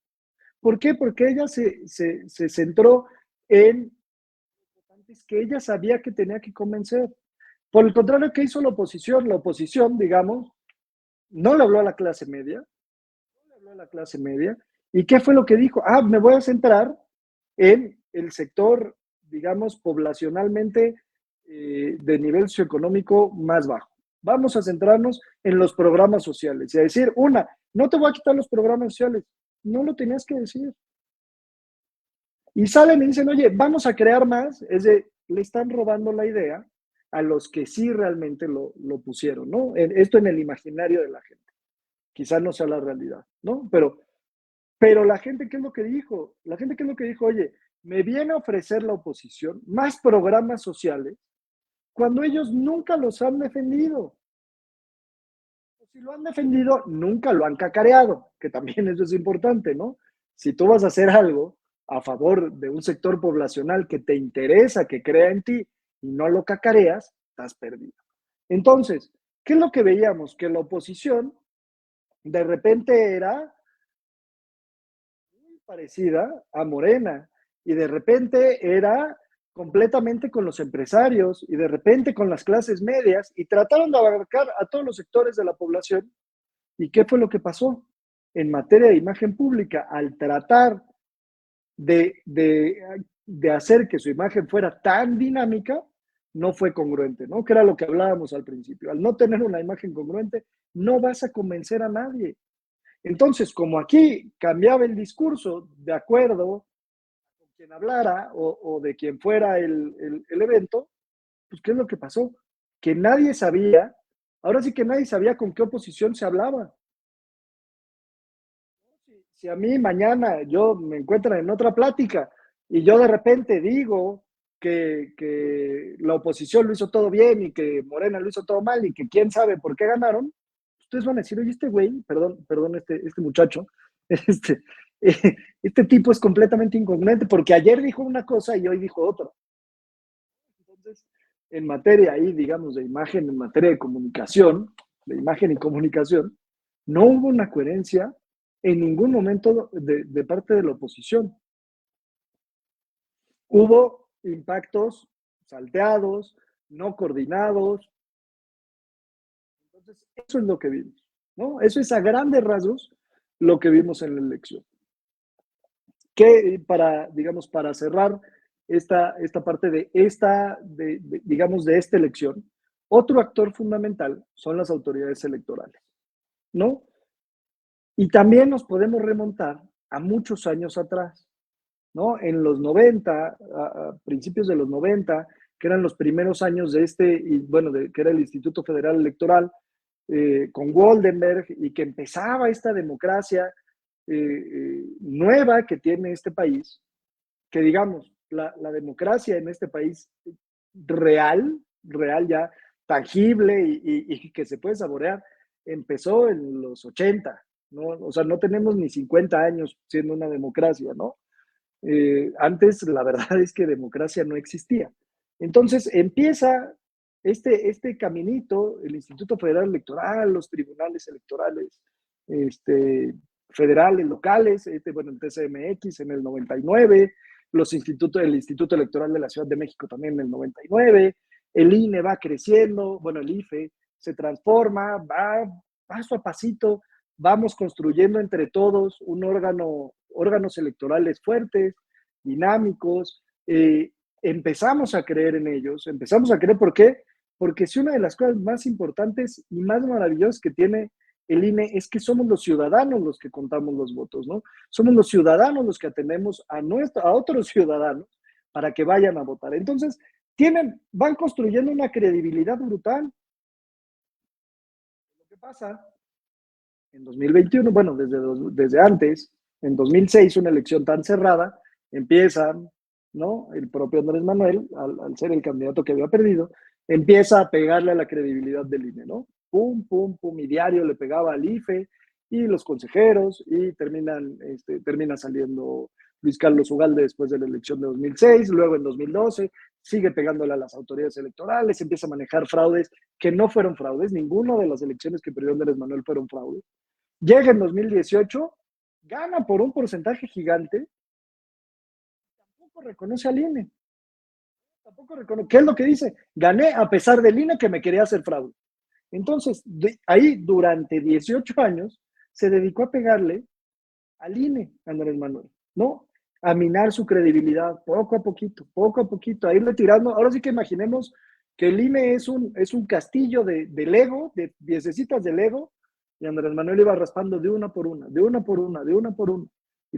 ¿Por qué? Porque ella se centró en que ella sabía que tenía que convencer. Por el contrario, ¿qué hizo la oposición? La oposición, digamos, no le habló a la clase media, no le habló a la clase media. ¿Y qué fue lo que dijo? Ah, me voy a centrar en el sector, digamos, poblacionalmente de nivel socioeconómico más bajo. Vamos a centrarnos en los programas sociales y a decir, no te voy a quitar los programas sociales, no lo tenías que decir. Y salen y dicen, oye, vamos a crear más, le están robando la idea a los que sí realmente lo pusieron, ¿no? Esto en el imaginario de la gente. Quizás no sea la realidad, ¿no? Pero la gente, ¿qué es lo que dijo? La gente, ¿qué es lo que dijo? Oye, me viene a ofrecer la oposición más programas sociales cuando ellos nunca los han defendido. Si lo han defendido, nunca lo han cacareado, que también eso es importante, ¿no? Si tú vas a hacer algo a favor de un sector poblacional que te interesa, que crea en ti y no lo cacareas, estás perdido. Entonces, ¿qué es lo que veíamos? Que la oposición de repente era muy parecida a Morena y de repente era completamente con los empresarios y de repente con las clases medias y trataron de abarcar a todos los sectores de la población. ¿Y qué fue lo que pasó? En materia de imagen pública, al tratar de hacer que su imagen fuera tan dinámica, no fue congruente, ¿no? Que era lo que hablábamos al principio. Al no tener una imagen congruente, no vas a convencer a nadie. Entonces, como aquí cambiaba el discurso de acuerdo con quien hablara o de quien fuera el evento, pues ¿qué es lo que pasó? Que nadie sabía, ahora sí que nadie sabía con qué oposición se hablaba. Si a mí mañana yo me encuentran en otra plática y yo de repente digo que la oposición lo hizo todo bien y que Morena lo hizo todo mal y que quién sabe por qué ganaron, ustedes van a decir, oye, este güey, perdón, este muchacho, este, este tipo es completamente incongruente porque ayer dijo una cosa y hoy dijo otra. Entonces, en materia ahí, digamos, de imagen, en materia de comunicación, de imagen y comunicación, no hubo una coherencia en ningún momento de parte de la oposición. Hubo impactos salteados, no coordinados. Entonces, eso es lo que vimos, ¿no? Eso es a grandes rasgos lo que vimos en la elección. Que digamos, para cerrar esta parte digamos, de esta elección, otro actor fundamental son las autoridades electorales, ¿no? Y también nos podemos remontar a muchos años atrás, ¿no? En los 90, a principios de los 90, que eran los primeros años de y bueno, que era el Instituto Federal Electoral, con Goldenberg, y que empezaba esta democracia nueva que tiene este país, que digamos, la democracia en este país real ya, tangible y que se puede saborear, empezó en los 80, ¿no? O sea, no tenemos ni 50 años siendo una democracia, ¿no? Antes la verdad es que democracia no existía. Entonces empieza este caminito, el Instituto Federal Electoral, los tribunales electorales federales, locales, bueno, el TCMX en el 99, el Instituto Electoral de la Ciudad de México también en el 99, el INE va creciendo, bueno, el IFE se transforma, va paso a pasito, vamos construyendo entre todos órganos electorales fuertes, dinámicos, empezamos a creer en ellos, ¿por qué? Porque si una de las cosas más importantes y más maravillosas que tiene el INE es que somos los ciudadanos los que contamos los votos, ¿no? Somos los ciudadanos los que atendemos a otros ciudadanos para que vayan a votar. Entonces, van construyendo una credibilidad brutal. Lo que pasa en 2021, bueno, desde antes, en 2006, una elección tan cerrada, empiezan, ¿no? El propio Andrés Manuel, al ser el candidato que había perdido, empieza a pegarle a la credibilidad del INE, ¿no? Pum, pum, pum, y diario le pegaba al IFE y los consejeros y termina saliendo Luis Carlos Ugalde después de la elección de 2006, luego en 2012 sigue pegándole a las autoridades electorales, empieza a manejar fraudes que no fueron fraudes, ninguna de las elecciones que perdió Andrés Manuel fueron fraudes. Llega en 2018, gana por un porcentaje gigante, tampoco reconoce al INE. ¿Qué es lo que dice? Gané a pesar del INE que me quería hacer fraude. Entonces, ahí durante 18 años se dedicó a pegarle al INE, Andrés Manuel, ¿no? A minar su credibilidad, poco a poquito, a irle tirando. Ahora sí que imaginemos que el INE es un castillo de Lego, de piececitas de Lego, y Andrés Manuel iba raspando de una por una, y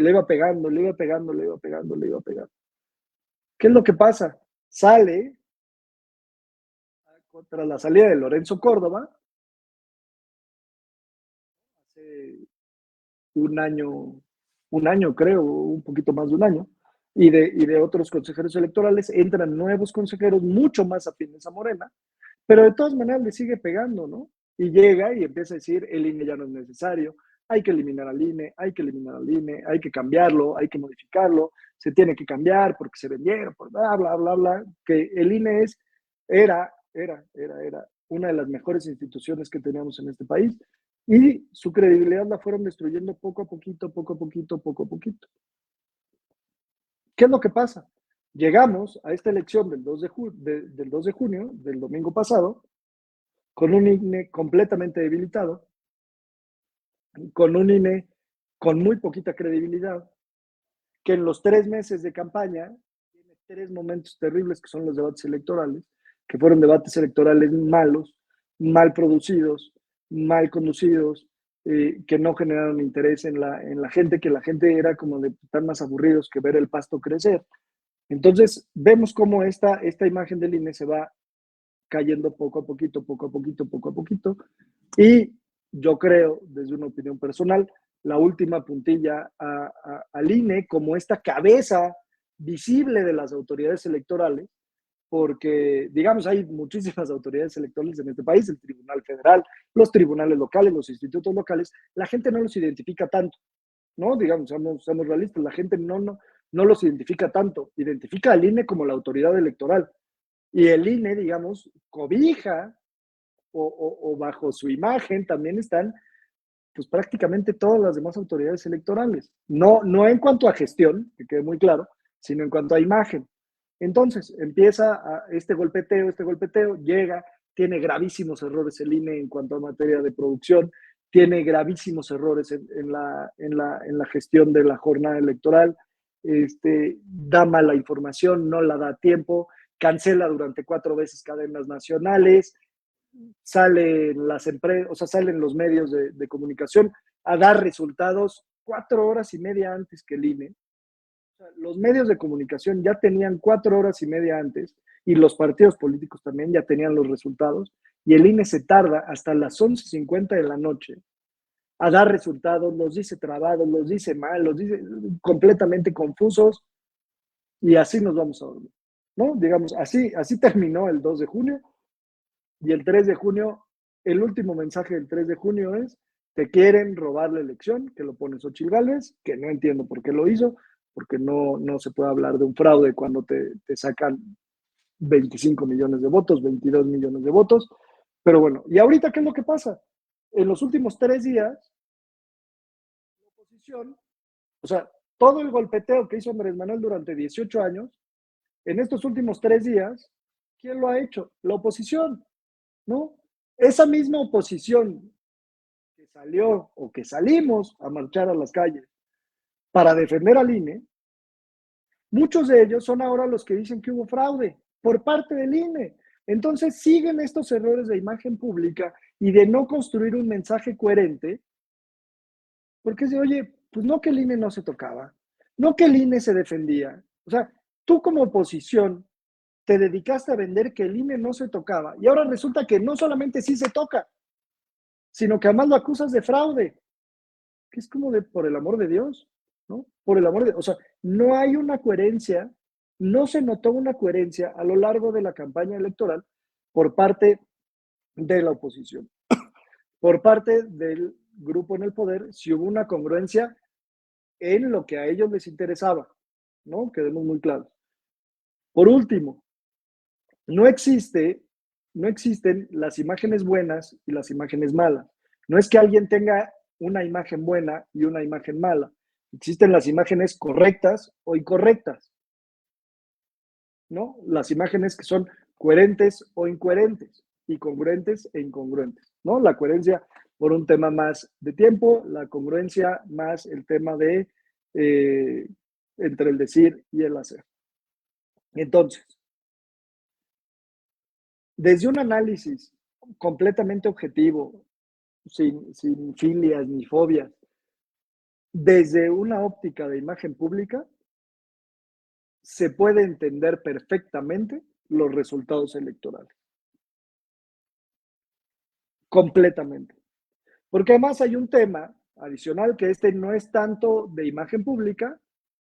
le iba pegando, le iba pegando. ¿Qué es lo que pasa? Sale contra la salida de Lorenzo Córdoba, hace un año creo, un poquito más de un año, y de otros consejeros electorales, entran nuevos consejeros mucho más afines a Morena, pero de todas maneras le sigue pegando, ¿no? Y llega y empieza a decir, el INE ya no es necesario, hay que eliminar al INE, hay que cambiarlo, hay que modificarlo, se tiene que cambiar porque se vendieron, por bla, bla, bla, bla, que el INE era una de las mejores instituciones que teníamos en este país, y su credibilidad la fueron destruyendo poco a poquito. ¿Qué es lo que pasa? Llegamos a esta elección del 2 de junio, del domingo pasado, con un INE completamente debilitado, con un INE con muy poquita credibilidad, que en los 3 meses de campaña tiene 3 momentos terribles que son los debates electorales, que fueron debates electorales malos, mal producidos, mal conducidos, que no generaron interés en la gente, que la gente era como de tan más aburridos que ver el pasto crecer. Entonces, vemos cómo esta imagen del INE se va cayendo poco a poquito, y yo creo, desde una opinión personal, la última puntilla al INE como esta cabeza visible de las autoridades electorales, porque, digamos, hay muchísimas autoridades electorales en este país, el Tribunal Federal, los tribunales locales, los institutos locales, la gente no los identifica tanto, ¿no? Digamos, seamos realistas, la gente no los identifica tanto, identifica al INE como la autoridad electoral, y el INE, digamos, cobija o bajo su imagen también están pues prácticamente todas las demás autoridades electorales. No en cuanto a gestión, que quede muy claro, sino en cuanto a imagen. Entonces, empieza este golpeteo, llega, tiene gravísimos errores el INE en cuanto a materia de producción, tiene gravísimos errores en la gestión de la jornada electoral, da mala información, no la da a tiempo, cancela durante 4 veces cadenas nacionales, salen las empresas, o sea, salen los medios de comunicación a dar resultados 4 horas y media antes que el INE. O sea, los medios de comunicación ya tenían 4 horas y media antes y los partidos políticos también ya tenían los resultados y el INE se tarda hasta las 11:50 de la noche a dar resultados, los dice trabados, los dice mal, los dice completamente confusos y así nos vamos a dormir, ¿no? Digamos, así terminó el 2 de junio. Y el 3 de junio, el último mensaje del 3 de junio es, te quieren robar la elección, que lo pone Xochitl Gálvez, que no entiendo por qué lo hizo, porque no se puede hablar de un fraude cuando te sacan 25 millones de votos, 22 millones de votos. Pero bueno, ¿y ahorita qué es lo que pasa? En los últimos 3 días, la oposición, o sea, todo el golpeteo que hizo Andrés Manuel durante 18 años, en estos últimos 3 días, ¿quién lo ha hecho? La oposición. ¿No? Esa misma oposición que salió o que salimos a marchar a las calles para defender al INE, muchos de ellos son ahora los que dicen que hubo fraude por parte del INE. Entonces siguen estos errores de imagen pública y de no construir un mensaje coherente, porque es de, oye, pues no que el INE no se tocaba, no que el INE se defendía. O sea, tú como oposición te dedicaste a vender que el INE no se tocaba y ahora resulta que no solamente sí se toca, sino que además lo acusas de fraude, que es como de, por el amor de Dios, ¿no? Por el amor de, o sea, no hay una coherencia, no se notó una coherencia a lo largo de la campaña electoral por parte de la oposición, por parte del grupo en el poder, si hubo una congruencia en lo que a ellos les interesaba, ¿no? Quedemos muy claros. Por último, no existe, no existen las imágenes buenas y las imágenes malas. No es que alguien tenga una imagen buena y una imagen mala. Existen las imágenes correctas o incorrectas, ¿no? Las imágenes que son coherentes o incoherentes, y congruentes e incongruentes, ¿no? La coherencia por un tema más de tiempo, la congruencia más el tema de entre el decir y el hacer. Entonces, desde un análisis completamente objetivo, sin filias ni fobias, desde una óptica de imagen pública, se puede entender perfectamente los resultados electorales. Completamente. Porque además hay un tema adicional que no es tanto de imagen pública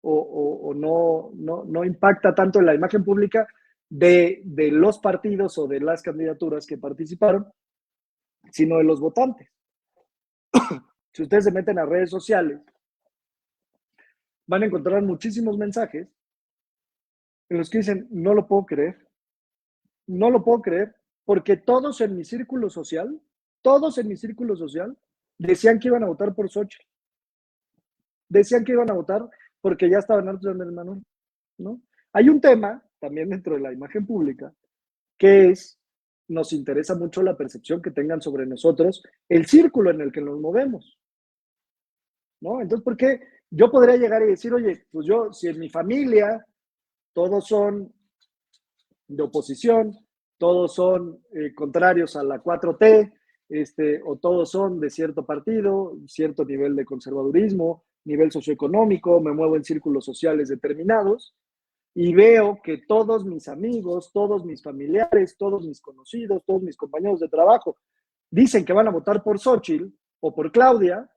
o no impacta tanto en la imagen pública de los partidos o de las candidaturas que participaron, sino de los votantes. Si ustedes se meten a redes sociales, van a encontrar muchísimos mensajes en los que dicen, no lo puedo creer, no lo puedo creer, porque todos en mi círculo social, decían que iban a votar por Xochitl, decían que iban a votar porque ya estaban hartos de Andrés Manuel, ¿no? Hay un tema también dentro de la imagen pública que es, nos interesa mucho la percepción que tengan sobre nosotros el círculo en el que nos movemos, ¿no? Entonces, ¿por qué yo podría llegar y decir, oye, pues yo, si en mi familia todos son de oposición, todos son contrarios a la 4T, o todos son de cierto partido, cierto nivel de conservadurismo, nivel socioeconómico, me muevo en círculos sociales determinados y veo que todos mis amigos, todos mis familiares, todos mis conocidos, todos mis compañeros de trabajo dicen que van a votar por Xochitl o por Claudia,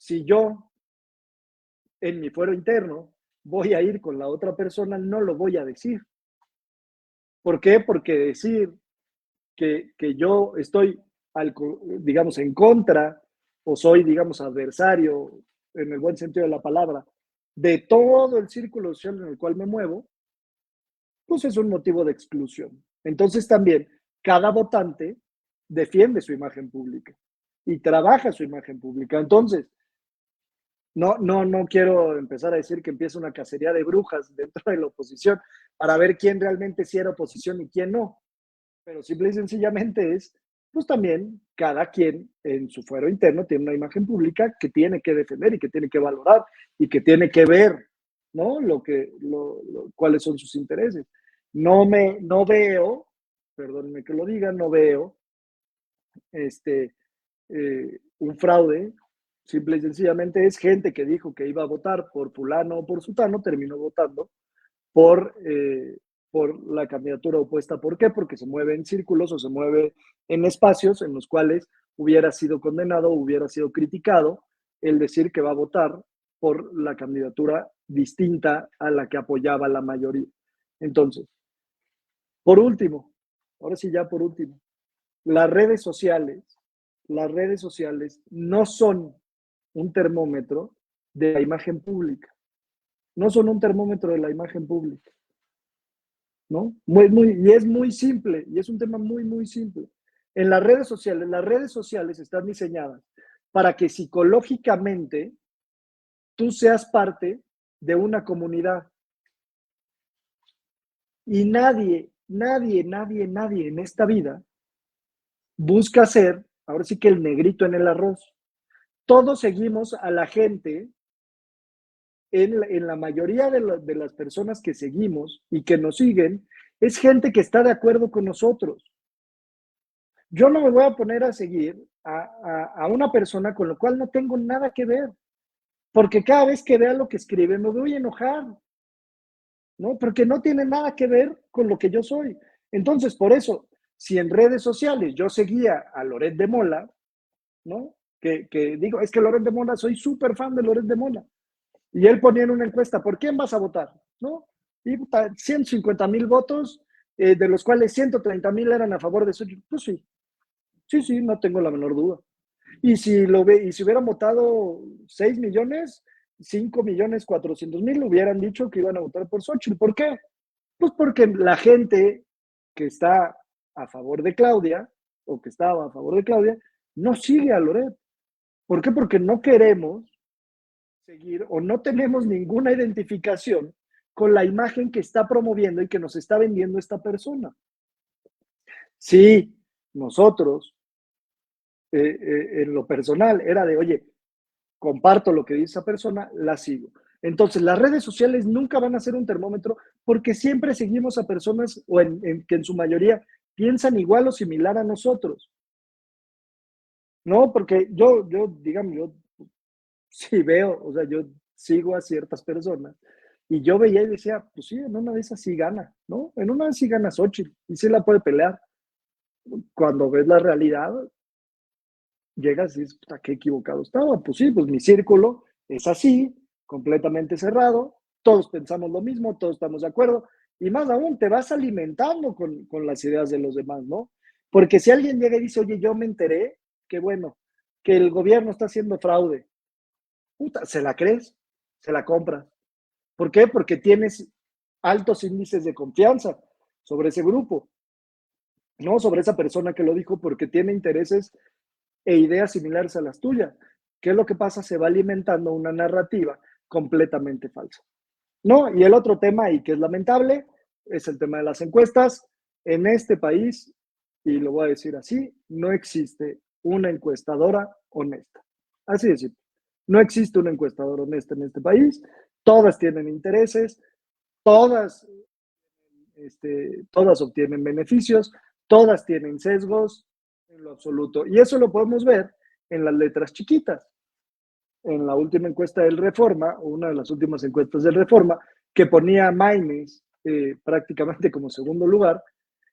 Si yo en mi fuero interno voy a ir con la otra persona, no lo voy a decir. ¿Por qué? Porque decir que yo estoy, digamos, en contra o soy, digamos, adversario, en el buen sentido de la palabra, de todo el círculo social en el cual me muevo, pues es un motivo de exclusión. Entonces también cada votante defiende su imagen pública y trabaja su imagen pública. Entonces, no quiero empezar a decir que empieza una cacería de brujas dentro de la oposición para ver quién realmente sí era oposición y quién no. Pero simple y sencillamente es, pues también cada quien en su fuero interno tiene una imagen pública que tiene que defender y que tiene que valorar y que tiene que ver, ¿no? Cuáles son sus intereses. No veo, perdónenme que lo diga, no veo un fraude. Simple y sencillamente es gente que dijo que iba a votar por fulano o por sutano, terminó votando por, eh, por la candidatura opuesta. ¿Por qué? Porque se mueve en círculos o se mueve en espacios en los cuales hubiera sido condenado, hubiera sido criticado el decir que va a votar por la candidatura distinta a la que apoyaba la mayoría. Entonces, por último, ahora sí ya por último, las redes sociales, las redes sociales no son un termómetro de la imagen pública, no son un termómetro de la imagen pública. ¿No? Y es muy simple, y es un tema muy, muy simple. En las redes sociales están diseñadas para que psicológicamente tú seas parte de una comunidad. Y nadie en esta vida busca ser, ahora sí que el negrito en el arroz. Todos seguimos a la gente, en la mayoría de las personas que seguimos y que nos siguen, es gente que está de acuerdo con nosotros. Yo no me voy a poner a seguir a una persona con la cual no tengo nada que ver, porque cada vez que vea lo que escribe me voy a enojar, ¿no? Porque no tiene nada que ver con lo que yo soy. Entonces, por eso, si en redes sociales yo seguía a Loret de Mola, ¿no? Que digo, es que Loret de Mola, soy súper fan de Loret de Mola. Y él ponía en una encuesta, ¿por quién vas a votar? ¿No? Y 150,000 votos, de los cuales 130,000 eran a favor de eso. Pues sí, sí, no tengo la menor duda. Y si hubieran votado 6 millones, 5,400,000 hubieran dicho que iban a votar por Xochitl. ¿Por qué? Pues porque la gente que está a favor de Claudia, o que estaba a favor de Claudia, no sigue a Loret. ¿Por qué? Porque no queremos seguir o no tenemos ninguna identificación con la imagen que está promoviendo y que nos está vendiendo esta persona. Sí, nosotros, en lo personal, era de, oye, comparto lo que dice esa persona, la sigo. Entonces, las redes sociales nunca van a ser un termómetro porque siempre seguimos a personas que en su mayoría piensan igual o similar a nosotros. No, porque digamos, yo sí veo, o sea, yo sigo a ciertas personas y yo veía y decía, pues sí, en una de esas sí gana, ¿no? En una de esas sí gana Xochitl y sí la puede pelear. Cuando ves la realidad, llegas y dices, puta, qué equivocado estaba. Pues sí, pues mi círculo es así, completamente cerrado, todos pensamos lo mismo, todos estamos de acuerdo, y más aún, te vas alimentando con las ideas de los demás, ¿no? Porque si alguien llega y dice, oye, yo me enteré, que bueno, que el gobierno está haciendo fraude, puta, ¿se la crees? Se la compras. ¿Por qué? Porque tienes altos índices de confianza sobre ese grupo, ¿no? Sobre esa persona que lo dijo, porque tiene intereses e ideas similares a las tuyas. ¿Qué es lo que pasa? Se va alimentando una narrativa completamente falsa, ¿no? Y el otro tema, y que es lamentable, es el tema de las encuestas. En este país, y lo voy a decir así, no existe una encuestadora honesta. Así de simple. No existe una encuestadora honesta en este país. Todas tienen intereses, todas, todas obtienen beneficios, todas tienen sesgos en lo absoluto. Y eso lo podemos ver en las letras chiquitas. En la última encuesta del Reforma, o una de las últimas encuestas del Reforma, que ponía a Maines prácticamente como segundo lugar,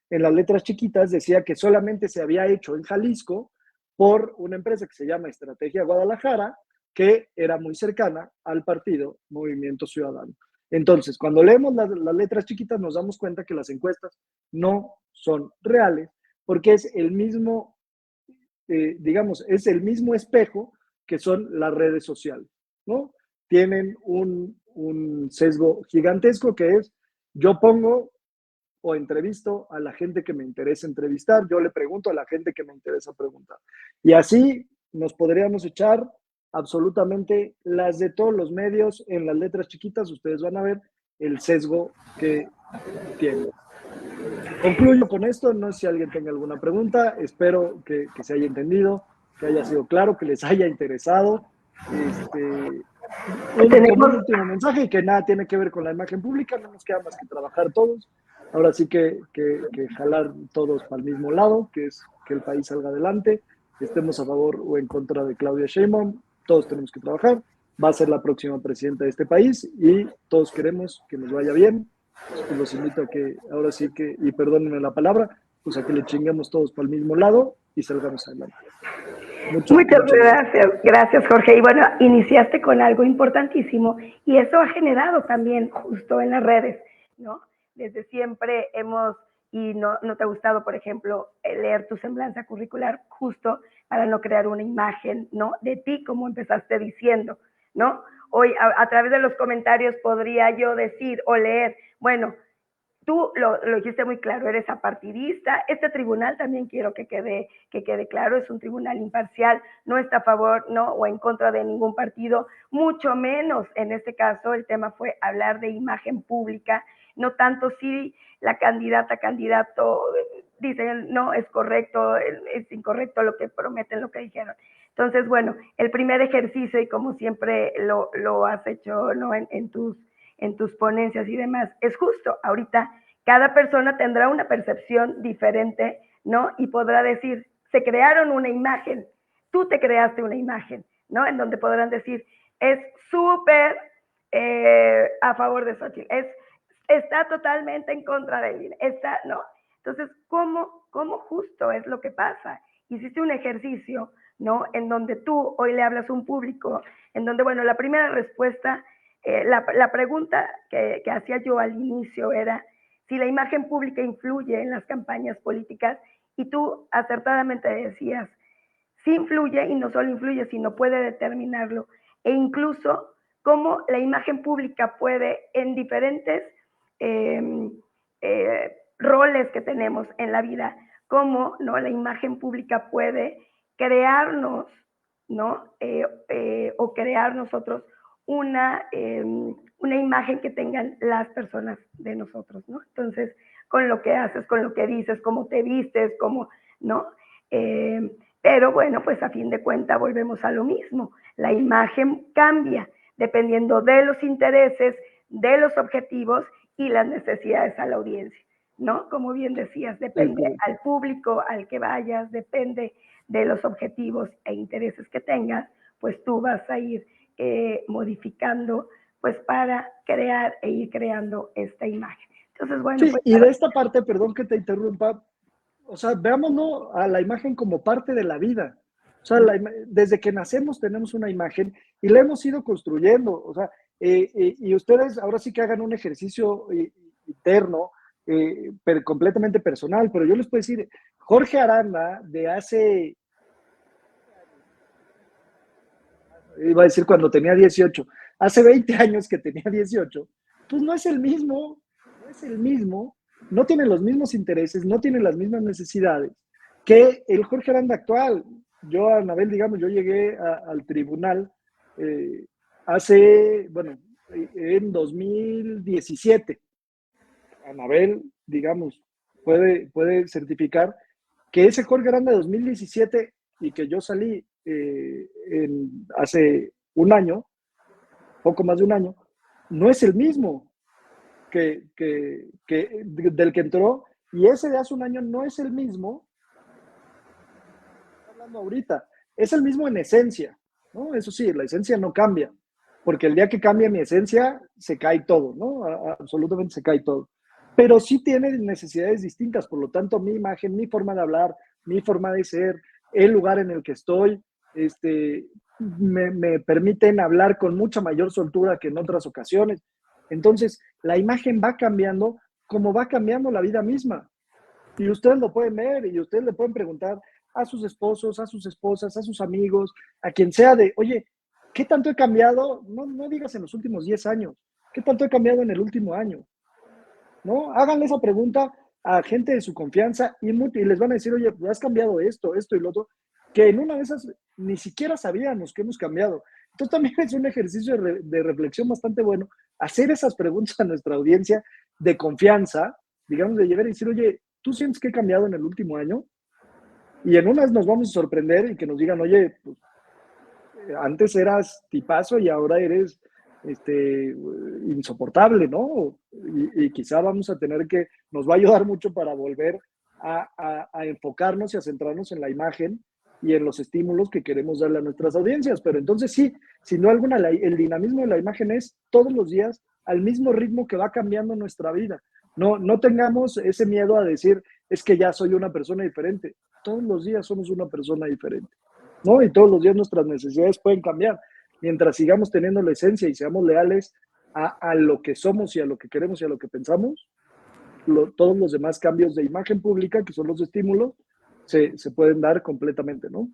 en las letras chiquitas decía que solamente se había hecho en Jalisco por una empresa que se llama Estrategia Guadalajara, que era muy cercana al partido Movimiento Ciudadano. Entonces, cuando leemos las letras chiquitas nos damos cuenta que las encuestas no son reales porque es el mismo, digamos, es el mismo espejo que son las redes sociales, ¿no? Tienen un sesgo gigantesco que es, yo pongo o entrevisto a la gente que me interesa entrevistar, yo le pregunto a la gente que me interesa preguntar. Y así nos podríamos echar absolutamente las de todos los medios en las letras chiquitas, ustedes van a ver el sesgo que tiene. Concluyo con esto, no sé si alguien tenga alguna pregunta, espero que se haya entendido, que haya sido claro, que les haya interesado. Como un último mensaje, que nada tiene que ver con la imagen pública, no nos queda más que trabajar todos, ahora sí que jalar todos para el mismo lado, que es que el país salga adelante, estemos a favor o en contra de Claudia Sheinbaum, todos tenemos que trabajar, va a ser la próxima presidenta de este país y todos queremos que nos vaya bien, pues los invito a que ahora sí que, y perdónenme la palabra, pues a que le chinguemos todos para el mismo lado y salgamos adelante. Muchas gracias, Jorge. Y bueno, iniciaste con algo importantísimo y eso ha generado también justo en las redes, ¿no? Desde siempre hemos, y no te ha gustado, por ejemplo, leer tu semblanza curricular justo para no crear una imagen, ¿no? De ti, como empezaste diciendo, ¿no? Hoy, a través de los comentarios podría yo decir o leer, bueno, tú lo dijiste muy claro, eres apartidista. Este tribunal también quiero que quede claro, es un tribunal imparcial, no está a favor, no, o en contra de ningún partido, mucho menos en este caso el tema fue hablar de imagen pública, no tanto si la candidato dicen no, es correcto, es incorrecto lo que prometen, lo que dijeron. Entonces, bueno, el primer ejercicio, y como siempre lo has hecho, ¿no? en tus ponencias y demás, es justo, ahorita cada persona tendrá una percepción diferente, ¿no? Y podrá decir, se crearon una imagen, tú te creaste una imagen, ¿no? En donde podrán decir, es súper a favor de Xochitl, está totalmente en contra de él, ¿no? Entonces, ¿cómo justo es lo que pasa? Hiciste un ejercicio, ¿no? En donde tú hoy le hablas a un público, en donde, bueno, la primera respuesta, la pregunta que hacía yo al inicio era si la imagen pública influye en las campañas políticas, y tú acertadamente decías, sí influye, y no solo influye, sino puede determinarlo, e incluso cómo la imagen pública puede, en diferentes roles que tenemos en la vida, cómo, ¿no? La imagen pública puede crearnos, ¿no? O crear nosotros una imagen que tengan las personas de nosotros, ¿no? Entonces, con lo que haces, con lo que dices, cómo te vistes, cómo, ¿no? Pero bueno, pues a fin de cuentas volvemos a lo mismo. La imagen cambia dependiendo de los intereses, de los objetivos y las necesidades a la audiencia, ¿no? Como bien decías, depende al público al que vayas, depende de los objetivos e intereses que tengas, pues tú vas a ir modificando, pues para crear e ir creando esta imagen. Entonces, bueno. Sí, pues, y de esta parte, perdón que te interrumpa, o sea, veámonos a la imagen como parte de la vida. O sea, desde que nacemos tenemos una imagen y la hemos ido construyendo. O sea, y ustedes ahora sí que hagan un ejercicio interno, pero completamente personal, pero yo les puedo decir, Jorge Aranda de hace, iba a decir cuando tenía 18, hace 20 años que tenía 18, pues no es el mismo, no tiene los mismos intereses, no tiene las mismas necesidades que el Jorge Aranda actual. Yo, Anabel, digamos, yo llegué al tribunal en 2017. Anabel, digamos, puede certificar que ese Jorge Aranda de 2017 y que yo salí hace un año, poco más de un año, no es el mismo del que entró, y ese de hace un año no es el mismo hablando ahorita, es el mismo en esencia, ¿no? Eso sí, la esencia no cambia, porque el día que cambia mi esencia, se cae todo, ¿no? Absolutamente se cae todo. Pero sí tiene necesidades distintas, por lo tanto, mi imagen, mi forma de hablar, mi forma de ser, el lugar en el que estoy, me permiten hablar con mucha mayor soltura que en otras ocasiones. Entonces, la imagen va cambiando como va cambiando la vida misma. Y ustedes lo pueden ver y ustedes le pueden preguntar a sus esposos, a sus esposas, a sus amigos, a quien sea de, oye, ¿qué tanto he cambiado? No digas en los últimos 10 años, ¿qué tanto he cambiado en el último año? ¿No? Háganle esa pregunta a gente de su confianza y les van a decir, oye, has cambiado esto, esto y lo otro, que en una de esas ni siquiera sabíamos que hemos cambiado. Entonces también es un ejercicio de reflexión bastante bueno, hacer esas preguntas a nuestra audiencia de confianza, digamos, de llegar y decir, oye, ¿tú sientes que he cambiado en el último año? Y en unas nos vamos a sorprender y que nos digan, oye, pues, antes eras tipazo y ahora eres insoportable, ¿no? Y quizá vamos a tener que, nos va a ayudar mucho para volver a enfocarnos y a centrarnos en la imagen y en los estímulos que queremos darle a nuestras audiencias. Pero entonces sí, sin duda alguna, el dinamismo de la imagen es todos los días al mismo ritmo que va cambiando nuestra vida. No tengamos ese miedo a decir, es que ya soy una persona diferente. Todos los días somos una persona diferente, ¿no? Y todos los días nuestras necesidades pueden cambiar. Mientras sigamos teniendo la esencia y seamos leales a lo que somos y a lo que queremos y a lo que pensamos, todos los demás cambios de imagen pública, que son los estímulos, se pueden dar completamente, ¿no?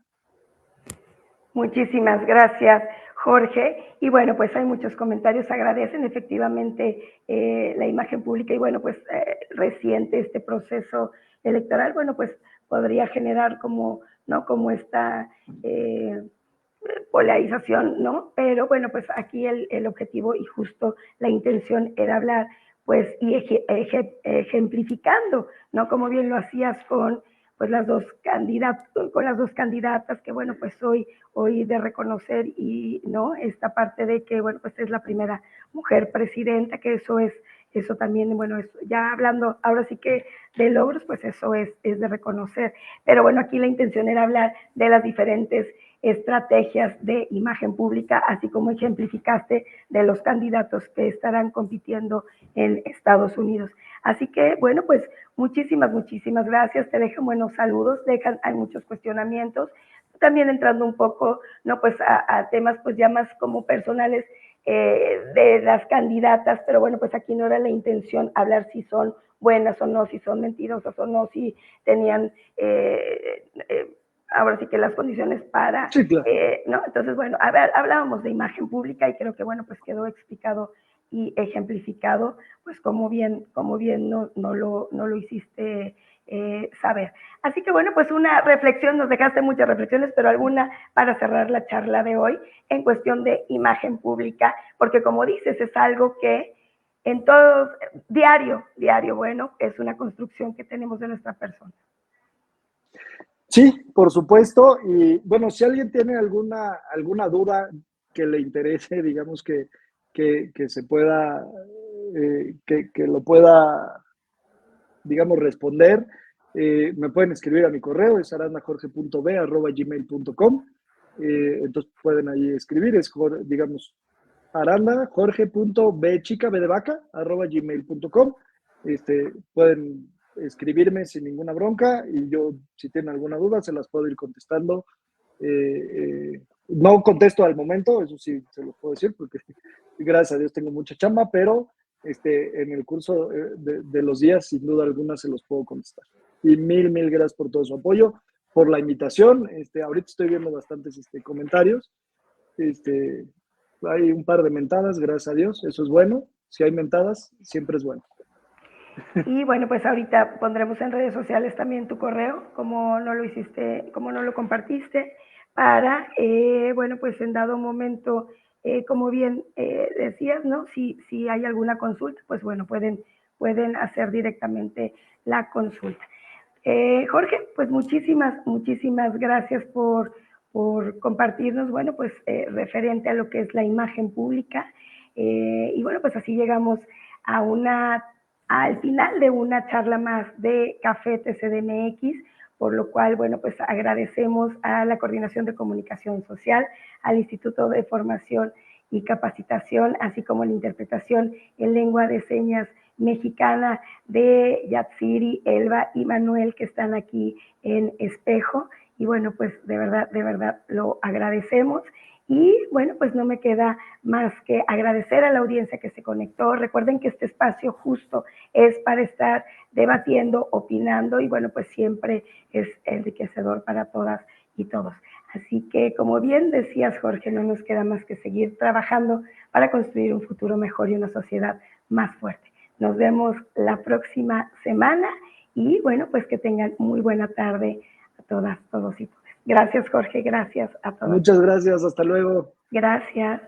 Muchísimas gracias, Jorge. Y bueno, pues hay muchos comentarios, agradecen efectivamente la imagen pública y bueno, pues reciente este proceso electoral, bueno, pues podría generar como, ¿no? Como esta polarización, ¿no? Pero bueno, pues aquí el objetivo y justo la intención era hablar, pues, y ejemplificando, ¿no? Como bien lo hacías con pues las dos candidatas que bueno pues hoy de reconocer y no esta parte de que bueno pues es la primera mujer presidenta, que eso también bueno ya hablando ahora sí que de logros, pues eso es de reconocer, pero bueno aquí la intención era hablar de las diferentes estrategias de imagen pública, así como ejemplificaste de los candidatos que estarán compitiendo en Estados Unidos. Así que, bueno, pues muchísimas gracias. Te dejan buenos saludos, hay muchos cuestionamientos. También entrando un poco, ¿no? Pues a temas pues ya más como personales de las candidatas, pero bueno, pues aquí no era la intención hablar si son buenas o no, si son mentirosas o no, si tenían ahora sí que las condiciones para, sí, claro. ¿no? Entonces, bueno, a ver, hablábamos de imagen pública y creo que, bueno, pues quedó explicado y ejemplificado, pues como bien no lo hiciste saber. Así que, bueno, pues una reflexión, nos dejaste muchas reflexiones, pero alguna para cerrar la charla de hoy en cuestión de imagen pública, porque como dices, es algo que en todo, diario, bueno, es una construcción que tenemos de nuestra persona. Sí, por supuesto. Y bueno, si alguien tiene alguna duda que le interese, digamos que se pueda, que lo pueda, digamos, responder, me pueden escribir a mi correo, es arandajorge.b@gmail.com. Entonces pueden ahí escribir, es, digamos, arandajorge.bchica@gmail.com. Pueden escribirme sin ninguna bronca y yo, si tienen alguna duda, se las puedo ir contestando. No contesto al momento, eso sí se lo puedo decir, porque gracias a Dios tengo mucha chamba, pero en el curso de los días, sin duda alguna, se los puedo contestar. Y mil gracias por todo su apoyo, por la invitación. Ahorita estoy viendo bastantes comentarios. Hay un par de mentadas, gracias a Dios, eso es bueno. Si hay mentadas, siempre es bueno. Y bueno, pues ahorita pondremos en redes sociales también tu correo, como no lo hiciste, como no lo compartiste, para, bueno, pues en dado momento, como bien decías, ¿no? Si hay alguna consulta, pues bueno, pueden hacer directamente la consulta. Jorge, pues muchísimas gracias por compartirnos, bueno, pues referente a lo que es la imagen pública. Y bueno, pues así llegamos al final de una charla más de Café TCDMX, por lo cual, bueno, pues agradecemos a la Coordinación de Comunicación Social, al Instituto de Formación y Capacitación, así como la interpretación en lengua de señas mexicana de Yatsiri, Elba y Manuel, que están aquí en Espejo. Y bueno, pues de verdad lo agradecemos. Y bueno, pues no me queda más que agradecer a la audiencia que se conectó. Recuerden que este espacio justo es para estar debatiendo, opinando y bueno, pues siempre es enriquecedor para todas y todos. Así que, como bien decías, Jorge, no nos queda más que seguir trabajando para construir un futuro mejor y una sociedad más fuerte. Nos vemos la próxima semana y bueno, pues que tengan muy buena tarde a todas, todos y todas. Gracias, Jorge, gracias a todos. Muchas gracias, hasta luego. Gracias.